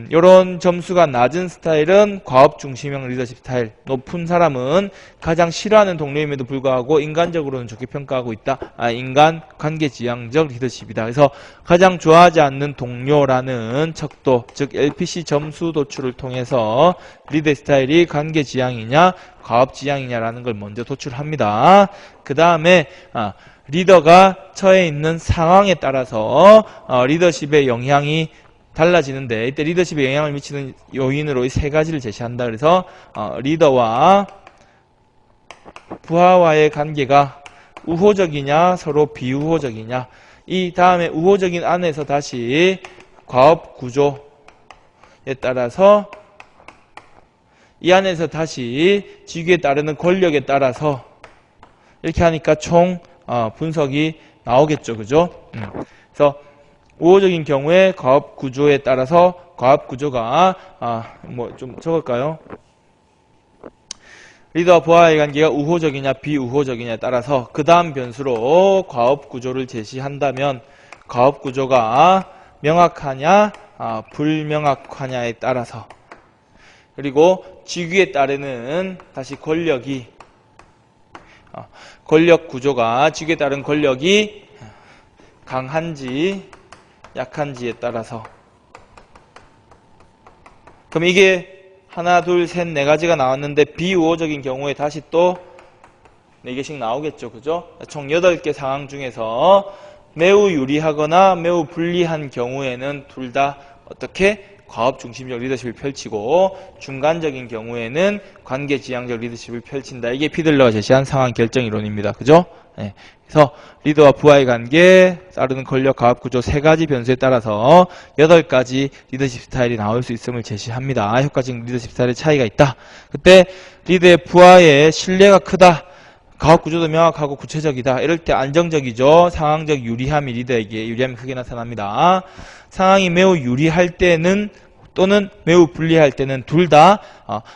이런 점수가 낮은 스타일은 과업 중심형 리더십 스타일, 높은 사람은 가장 싫어하는 동료임에도 불구하고 인간적으로는 좋게 평가하고 있다. 인간 관계 지향적 리더십이다. 그래서 가장 좋아하지 않는 동료라는 척도, 즉 LPC 점수 도출을 통해서 리더 스타일이 관계 지향이냐 과업 지향이냐라는 걸 먼저 도출합니다. 그 다음에 리더가 처해 있는 상황에 따라서 리더십의 영향이 달라지는데 이때 리더십에 영향을 미치는 요인으로 이 세 가지를 제시한다. 그래서 리더와 부하와의 관계가 우호적이냐 서로 비우호적이냐, 이 다음에 우호적인 안에서 다시 과업 구조에 따라서 이 안에서 다시 직위에 따르는 권력에 따라서 이렇게 하니까 총 분석이 나오겠죠. 그죠? 그래서 우호적인 경우에 과업 구조에 따라서 과업 구조가 뭐 좀 적을까요? 리더와 부하의 관계가 우호적이냐 비우호적이냐에 따라서 그 다음 변수로 과업 구조를 제시한다면 과업 구조가 명확하냐 불명확하냐에 따라서, 그리고 직위에 따르는 다시 권력이 권력 구조가 직위에 따른 권력이 강한지 약한지에 따라서, 그럼 이게 하나, 둘, 셋, 네 가지가 나왔는데 비우호적인 경우에 다시 또 4개씩 나오겠죠. 그죠? 총 8개 상황 중에서 매우 유리하거나 매우 불리한 경우에는 둘 다 어떻게? 과업 중심적 리더십을 펼치고 중간적인 경우에는 관계 지향적 리더십을 펼친다. 이게 피들러가 제시한 상황 결정 이론입니다. 그죠? 네. 그래서 리더와 부하의 관계, 따르는 권력 과업 구조 3가지 변수에 따라서 8가지 리더십 스타일이 나올 수 있음을 제시합니다. 효과적 리더십 스타일의 차이가 있다. 그때 리더의 부하의 신뢰가 크다. 과업 구조도 명확하고 구체적이다. 이럴 때 안정적이죠. 상황적 유리함이 리더에게 유리함이 크게 나타납니다. 상황이 매우 유리할 때는 또는 매우 불리할 때는 둘 다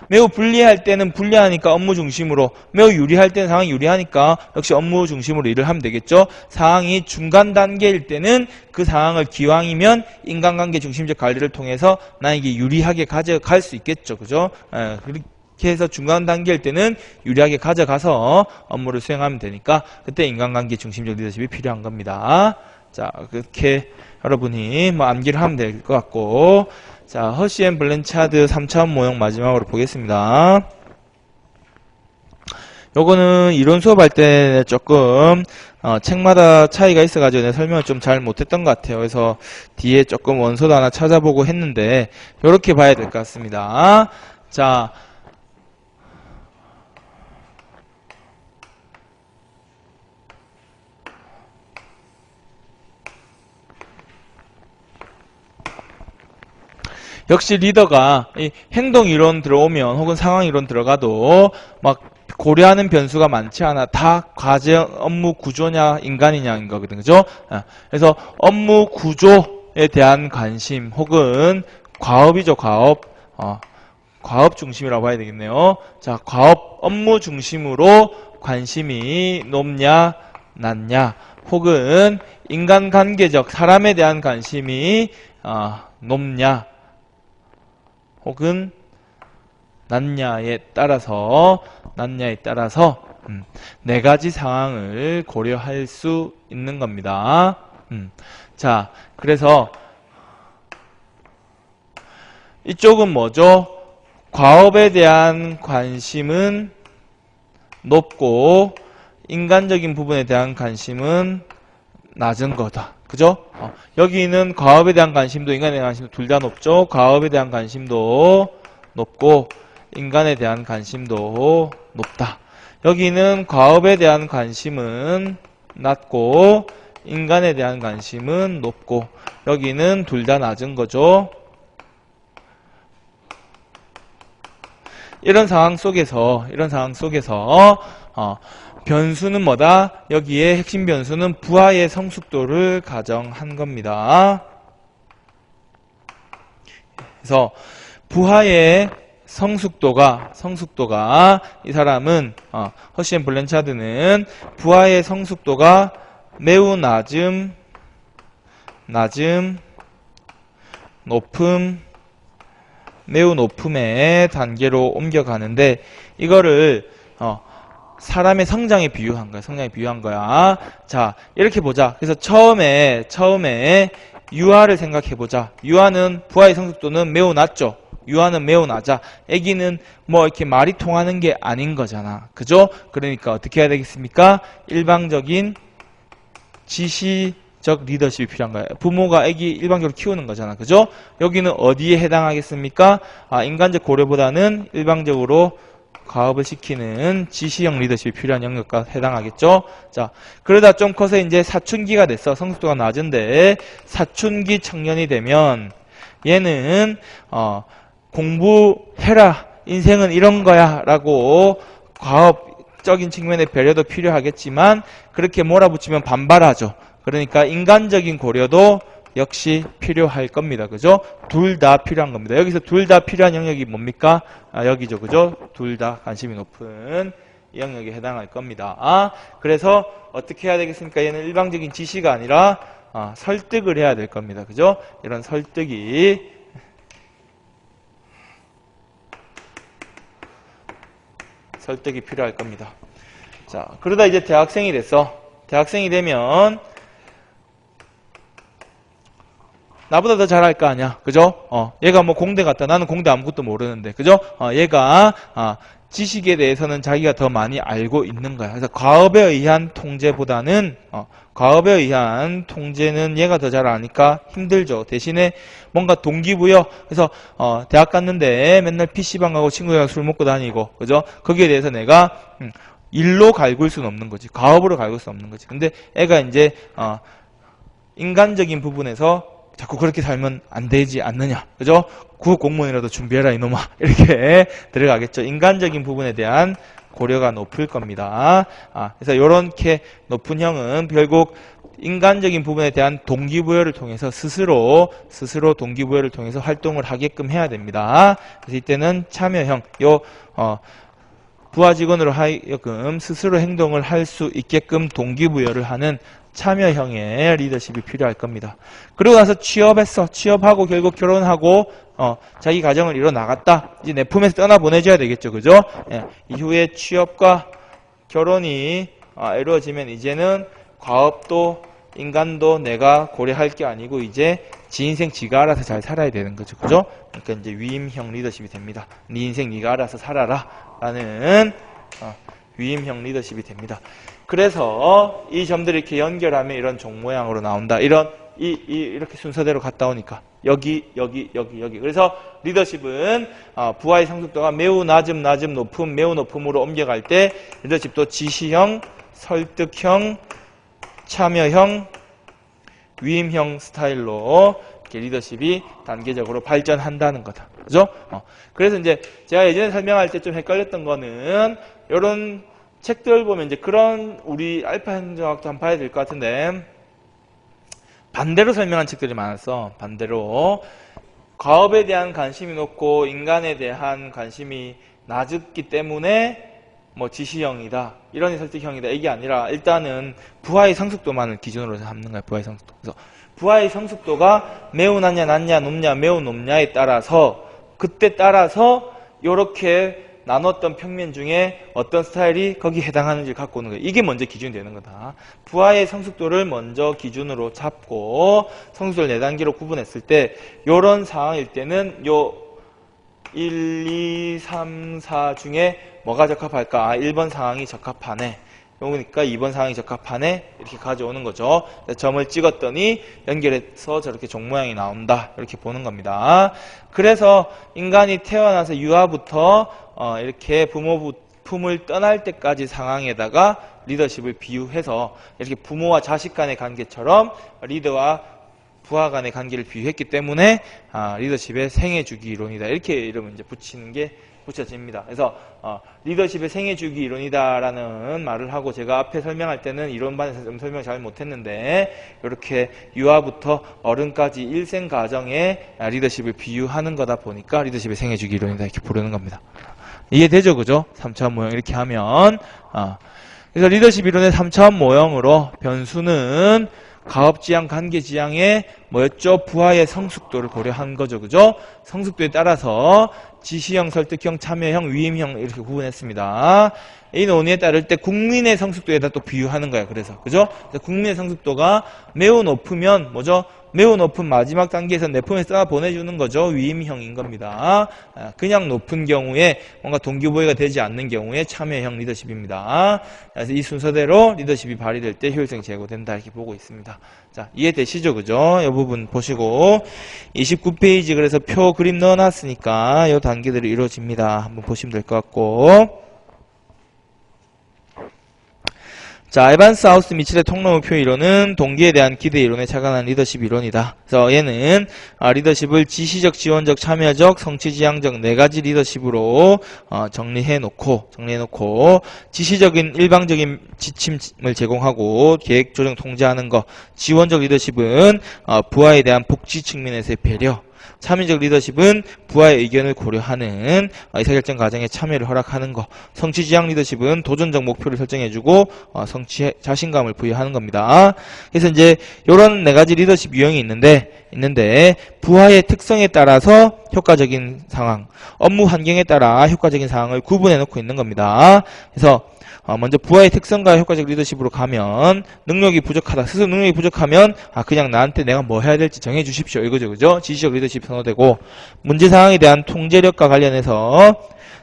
매우 불리할 때는 불리하니까 업무 중심으로, 매우 유리할 때는 상황이 유리하니까 역시 업무 중심으로 일을 하면 되겠죠. 상황이 중간 단계일 때는 그 상황을 기왕이면 인간관계 중심적 관리를 통해서 나에게 유리하게 가져갈 수 있겠죠. 그죠? 그렇게 해서 중간 단계일 때는 유리하게 가져가서 업무를 수행하면 되니까 그때 인간관계 중심적 리더십이 필요한 겁니다. 자, 그렇게 여러분이 뭐 암기를 하면 될 것 같고, 자, 허쉬 앤 블렌차드 3차원 모형 마지막으로 보겠습니다. 요거는 이론 수업할 때 조금 책마다 차이가 있어가지고 내가 설명을 좀 잘 못했던 것 같아요. 그래서 뒤에 조금 원서도 하나 찾아보고 했는데 요렇게 봐야 될 것 같습니다. 자, 역시 리더가 이 행동 이론 들어오면 혹은 상황 이론 들어가도 막 고려하는 변수가 많지 않아. 다 과제 업무 구조냐 인간이냐인 거거든. 그죠? 그래서 업무 구조에 대한 관심 혹은 과업이죠. 과업. 과업 중심이라고 봐야 되겠네요. 자, 과업 업무 중심으로 관심이 높냐 낮냐 혹은 인간관계적 사람에 대한 관심이 높냐 혹은 낮냐에 따라서 네 가지 상황을 고려할 수 있는 겁니다. 자, 그래서 이쪽은 뭐죠? 과업에 대한 관심은 높고 인간적인 부분에 대한 관심은 낮은 거다. 그죠? 여기는 과업에 대한 관심도 인간에 대한 관심도 둘 다 높죠. 과업에 대한 관심도 높고 인간에 대한 관심도 높다. 여기는 과업에 대한 관심은 낮고 인간에 대한 관심은 높고 여기는 둘 다 낮은 거죠. 이런 상황 속에서 변수는 뭐다? 여기에 핵심 변수는 부하의 성숙도를 가정한 겁니다. 그래서 부하의 성숙도가 이 사람은 허쉬 앤 블렌차드는 부하의 성숙도가 매우 낮음, 높음, 매우 높음의 단계로 옮겨가는데 이거를 사람의 성장에 비유한 거야. 자, 이렇게 보자. 그래서 처음에 유아를 생각해 보자. 유아는 부하의 성숙도는 매우 낮죠. 유아는 매우 낮아. 애기는 뭐 이렇게 말이 통하는 게 아닌 거잖아. 그죠? 그러니까 어떻게 해야 되겠습니까? 일방적인 지시적 리더십이 필요한 거예요. 부모가 애기 일방적으로 키우는 거잖아. 그죠? 여기는 어디에 해당하겠습니까? 인간적 고려보다는 일방적으로 과업을 시키는 지시형 리더십이 필요한 영역과 해당하겠죠? 자, 그러다 좀 커서 이제 사춘기가 됐어. 성숙도가 낮은데 사춘기 청년이 되면 얘는 공부해라. 인생은 이런 거야. 라고 과업적인 측면의 배려도 필요하겠지만 그렇게 몰아붙이면 반발하죠. 그러니까 인간적인 고려도 역시 필요할 겁니다. 그죠? 둘 다 필요한 겁니다. 여기서 둘 다 필요한 영역이 뭡니까? 여기죠. 그죠? 둘 다 관심이 높은 이 영역에 해당할 겁니다. 그래서 어떻게 해야 되겠습니까? 얘는 일방적인 지시가 아니라 설득을 해야 될 겁니다. 그죠? 이런 설득이 필요할 겁니다. 자, 그러다 이제 대학생이 됐어. 대학생이 되면 나보다 더 잘할 거 아니야. 그죠? 얘가 뭐 공대 갔다. 나는 공대 아무것도 모르는데. 그죠? 얘가 지식에 대해서는 자기가 더 많이 알고 있는 거야. 그래서 과업에 의한 통제보다는 과업에 의한 통제는 얘가 더 잘 아니까 힘들죠. 대신에 뭔가 동기부여. 그래서 대학 갔는데 맨날 PC방 가고 친구들이랑 술 먹고 다니고. 그죠? 거기에 대해서 내가 일로 갈굴 수는 없는 거지. 과업으로 갈굴 수는 없는 거지. 근데 애가 이제 인간적인 부분에서 자꾸 그렇게 살면 안 되지 않느냐. 그죠? 구 공무원이라도 준비해라 이놈아. 이렇게 들어가겠죠. 인간적인 부분에 대한 고려가 높을 겁니다. 그래서 이렇게 높은 형은 결국 인간적인 부분에 대한 동기부여를 통해서 스스로 동기부여를 통해서 활동을 하게끔 해야 됩니다. 그래서 이때는 참여형, 부하 직원으로 하여금 스스로 행동을 할 수 있게끔 동기부여를 하는 참여형의 리더십이 필요할 겁니다. 그러고 나서 취업했어. 취업하고 결국 결혼하고 자기 가정을 이뤄 나갔다. 이제 내 품에서 떠나보내줘야 되겠죠. 그죠? 이후에 취업과 결혼이 이루어지면 이제는 과업도 인간도 내가 고려할 게 아니고 이제 지 인생 지가 알아서 잘 살아야 되는 거죠. 그죠? 그러니까 이제 위임형 리더십이 됩니다. 네 인생 네가 알아서 살아라 라는 위임형 리더십이 됩니다. 그래서 이 점들을 이렇게 연결하면 이런 종 모양으로 나온다. 이렇게 순서대로 갔다 오니까 여기. 그래서 리더십은 부하의 성숙도가 매우 낮음, 높음, 매우 높음으로 옮겨갈 때 리더십도 지시형, 설득형, 참여형, 위임형 스타일로 이렇게 리더십이 단계적으로 발전한다는 거다. 그죠? 그래서 이제 제가 예전에 설명할 때 좀 헷갈렸던 거는 이런 책들 보면 이제 그런 우리 알파 행정학도 한번 봐야 될 것 같은데 반대로 설명한 책들이 많았어. 반대로 과업에 대한 관심이 높고 인간에 대한 관심이 낮았기 때문에 뭐 지시형이다, 이론의 설득형이다, 이게 아니라 일단은 부하의 성숙도만을 기준으로 잡는 거야. 부하의 성숙도. 그래서 부하의 성숙도가 매우 낮냐, 높냐, 매우 높냐에 따라서 그때 따라서 이렇게 나눴던 평면 중에 어떤 스타일이 거기에 해당하는지를 갖고 오는 거예요. 이게 먼저 기준이 되는 거다. 부하의 성숙도를 먼저 기준으로 잡고 성숙도를 4단계로 구분했을 때 이런 상황일 때는 요 1, 2, 3, 4 중에 뭐가 적합할까? 1번 상황이 적합하네. 그러니까 2번 상황이 적합하네. 이렇게 가져오는 거죠. 점을 찍었더니 연결해서 저렇게 종 모양이 나온다. 이렇게 보는 겁니다. 그래서 인간이 태어나서 유아부터 이렇게 품을 떠날 때까지 상황에다가 리더십을 비유해서 이렇게 부모와 자식 간의 관계처럼 리더와 부하 간의 관계를 비유했기 때문에 리더십의 생애주기 이론이다. 이렇게 이름을 이제 붙여집니다. 그래서 리더십의 생애주기 이론이다라는 말을 하고 제가 앞에 설명할 때는 이론반에서 좀 설명 잘 못했는데 이렇게 유아부터 어른까지 일생 과정에 리더십을 비유하는 거다 보니까 리더십의 생애주기 이론이다 이렇게 부르는 겁니다. 이해되죠? 그죠? 3차원 모형 이렇게 하면 그래서 리더십 이론의 3차원 모형으로 변수는 가업지향, 관계지향의 뭐였죠? 부하의 성숙도를 고려한 거죠. 그죠? 성숙도에 따라서 지시형, 설득형, 참여형, 위임형 이렇게 구분했습니다. 이 논의에 따를 때 국민의 성숙도에다 또 비유하는 거야. 그래서 그죠? 국민의 성숙도가 매우 높으면 뭐죠? 매우 높은 마지막 단계에서 내품에 써 보내주는 거죠. 위임형인 겁니다. 그냥 높은 경우에 뭔가 동기부여가 되지 않는 경우에 참여형 리더십입니다. 그래서 이 순서대로 리더십이 발휘될 때 효율성이 제고된다 이렇게 보고 있습니다. 자, 이해되시죠? 그죠? 이 부분 보시고 29페이지 그래서 표 그림 넣어놨으니까 이 단계들이 이루어집니다. 한번 보시면 될 것 같고 자, 에반스, 하우스, 미첼의 통로목표 이론은 동기에 대한 기대 이론에 착안한 리더십 이론이다. 그래서 얘는 리더십을 지시적, 지원적, 참여적, 성취지향적 4가지 리더십으로 정리해놓고 지시적인 일방적인 지침을 제공하고 계획 조정 통제하는 거, 지원적 리더십은 부하에 대한 복지 측면에서의 배려, 참여적 리더십은 부하의 의견을 고려하는 의사결정 과정에 참여를 허락하는 것, 성취지향 리더십은 도전적 목표를 설정해주고 성취에 자신감을 부여하는 겁니다. 그래서 이제 이런 4가지 리더십 유형이 있는데 부하의 특성에 따라서 효과적인 상황, 업무 환경에 따라 효과적인 상황을 구분해 놓고 있는 겁니다. 그래서 먼저 부하의 특성과 효과적 리더십으로 가면 능력이 부족하다. 스스로 능력이 부족하면 그냥 나한테 내가 뭐 해야 될지 정해 주십시오. 이거죠. 그죠? 지시적 리더십이 선호되고 문제 상황에 대한 통제력과 관련해서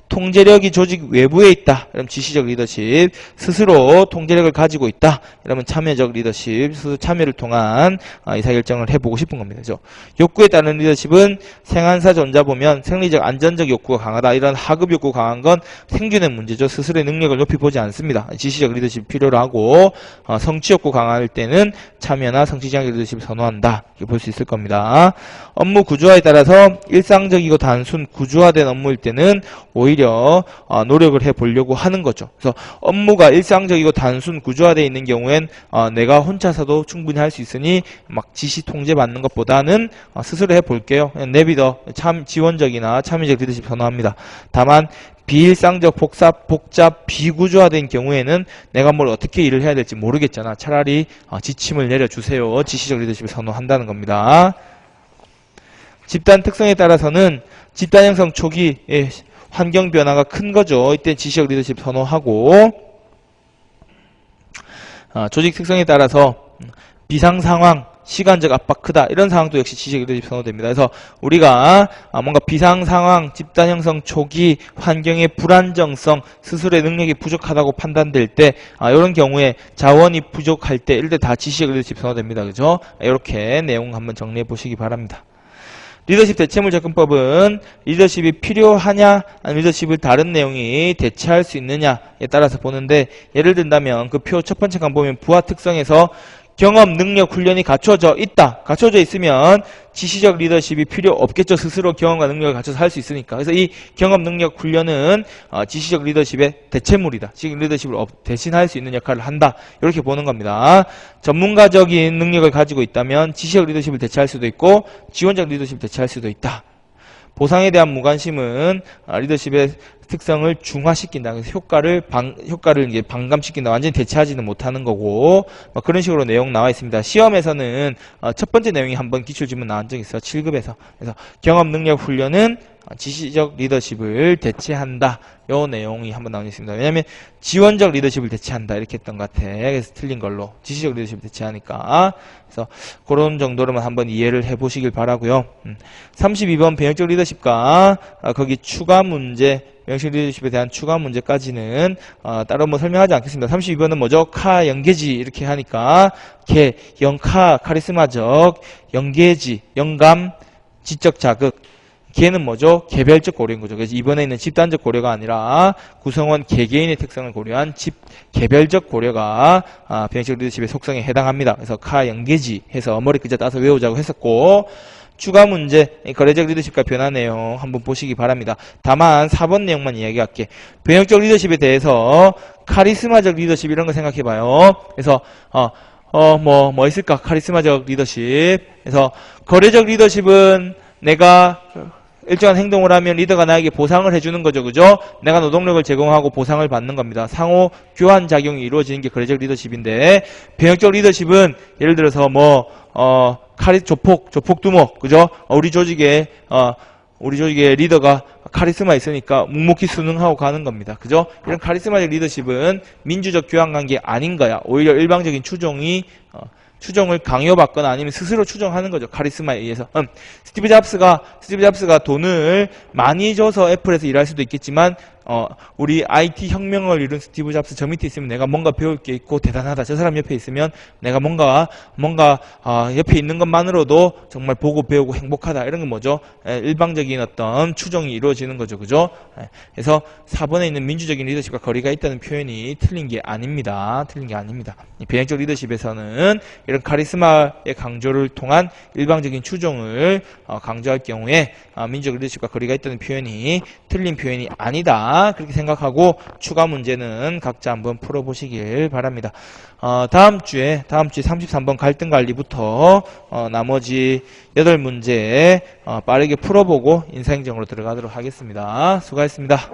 통제력이 조직 외부에 있다. 그럼 지시적 리더십. 스스로 통제력을 가지고 있다. 그러면 참여적 리더십. 스스로 참여를 통한 의사결정을 해보고 싶은 겁니다. 그죠? 욕구에 따른 리더십은 생한사 전자 보면 생리적 안전적 욕구가 강하다. 이런 하급 욕구 강한 건 생존의 문제죠. 스스로의 능력을 높이 보지 않습니다. 지시적 리더십이 필요로 하고 성취 욕구 강할 때는 참여나 성취적 리더십을 선호한다. 이렇게 볼 수 있을 겁니다. 업무 구조화에 따라서 일상적이고 단순 구조화된 업무일 때는 오히려 노력을 해보려고 하는 거죠. 그래서 업무가 일상적이고 단순 구조화되어 있는 경우엔 내가 혼자서도 충분히 할 수 있으니 막 지시 통제 받는 것보다는 스스로 해볼게요. 내비더 지원적이나 참여적 리더십 선호합니다. 다만 비일상적 복잡 비구조화된 경우에는 내가 뭘 어떻게 일을 해야 될지 모르겠잖아. 차라리 지침을 내려주세요. 지시적 리더십을 선호한다는 겁니다. 집단 특성에 따라서는 집단 형성 초기 환경 변화가 큰 거죠. 이때 지시적 리더십 선호하고 조직 특성에 따라서 비상 상황, 시간적 압박 크다. 이런 상황도 역시 지시적 리더십 선호됩니다. 그래서 우리가 뭔가 비상 상황, 집단 형성 초기, 환경의 불안정성, 스스로의 능력이 부족하다고 판단될 때 이런 경우에 자원이 부족할 때 이럴 때 다 지시적 리더십 선호됩니다. 그죠? 이렇게 내용 한번 정리해 보시기 바랍니다. 리더십 대체물 접근법은 리더십이 필요하냐 아니면 리더십을 다른 내용이 대체할 수 있느냐에 따라서 보는데 예를 든다면 그 표 첫 번째 칸 보면 부하 특성에서 경험, 능력, 훈련이 갖춰져 있다. 갖춰져 있으면 지시적 리더십이 필요 없겠죠. 스스로 경험과 능력을 갖춰서 할 수 있으니까. 그래서 이 경험, 능력, 훈련은 지시적 리더십의 대체물이다. 지시적 리더십을 대신할 수 있는 역할을 한다. 이렇게 보는 겁니다. 전문가적인 능력을 가지고 있다면 지시적 리더십을 대체할 수도 있고 지원적 리더십을 대체할 수도 있다. 보상에 대한 무관심은 리더십의 특성을 중화시킨다. 그래서 효과를 이제 반감시킨다. 완전히 대체하지는 못하는 거고, 그런 식으로 내용 나와 있습니다. 시험에서는 첫 번째 내용이 한번 기출지문 나온 적이 있어요. 7급에서. 그래서 경험 능력 훈련은 지시적 리더십을 대체한다. 요 내용이 한번 나와 있습니다. 왜냐면 지원적 리더십을 대체한다 이렇게 했던 것 같아. 그래서 틀린 걸로 지시적 리더십을 대체하니까. 그래서 그런 정도로만 한번 이해를 해보시길 바라고요. 32번 배역적 리더십과 거기 추가 문제, 배역적 리더십에 대한 추가 문제까지는 따로 뭐 설명하지 않겠습니다. 32번은 뭐죠? 카, 연계지 이렇게 하니까 개, 영카, 카리스마적, 연계지, 영감, 지적 자극. 개는 뭐죠? 개별적 고려인 거죠. 그래서 이번에 있는 집단적 고려가 아니라 구성원 개개인의 특성을 고려한 개별적 고려가 배역적 리더십의 속성에 해당합니다. 그래서 카, 연계지 해서 머리 글자 따서 외우자고 했었고, 추가 문제, 거래적 리더십과 변화 내용 한번 보시기 바랍니다. 다만 4번 내용만 이야기할게. 배역적 리더십에 대해서 카리스마적 리더십 이런 거 생각해봐요. 그래서 뭐 있을까? 카리스마적 리더십. 그래서 거래적 리더십은 내가 일정한 행동을 하면 리더가 나에게 보상을 해주는 거죠. 그죠? 내가 노동력을 제공하고 보상을 받는 겁니다. 상호 교환 작용이 이루어지는 게 거래적 리더십인데, 배역적 리더십은 예를 들어서 조폭 두목, 그죠? 우리 조직에 리더가 카리스마 있으니까 묵묵히 순응하고 가는 겁니다. 그죠? 이런 카리스마적 리더십은 민주적 교환 관계 아닌 거야. 오히려 일방적인 추종을 강요받거나 아니면 스스로 추종하는 거죠. 카리스마에 의해서. 스티브 잡스가 돈을 많이 줘서 애플에서 일할 수도 있겠지만, 우리 IT 혁명을 이룬 스티브 잡스 저 밑에 있으면 내가 뭔가 배울 게 있고 대단하다. 저 사람 옆에 있으면 내가 뭔가 옆에 있는 것만으로도 정말 보고 배우고 행복하다. 이런 건 뭐죠? 일방적인 어떤 추종이 이루어지는 거죠. 그죠? 그래서 4번에 있는 민주적인 리더십과 거리가 있다는 표현이 틀린 게 아닙니다. 배역적 리더십에서는 이런 카리스마의 강조를 통한 일방적인 추종을 강조할 경우에 민주적 리더십과 거리가 있다는 표현이 틀린 표현이 아니다. 그렇게 생각하고 추가 문제는 각자 한번 풀어보시길 바랍니다. 다음 주에 33번 갈등 관리부터 나머지 8문제 빠르게 풀어보고 인사행정으로 들어가도록 하겠습니다. 수고하셨습니다.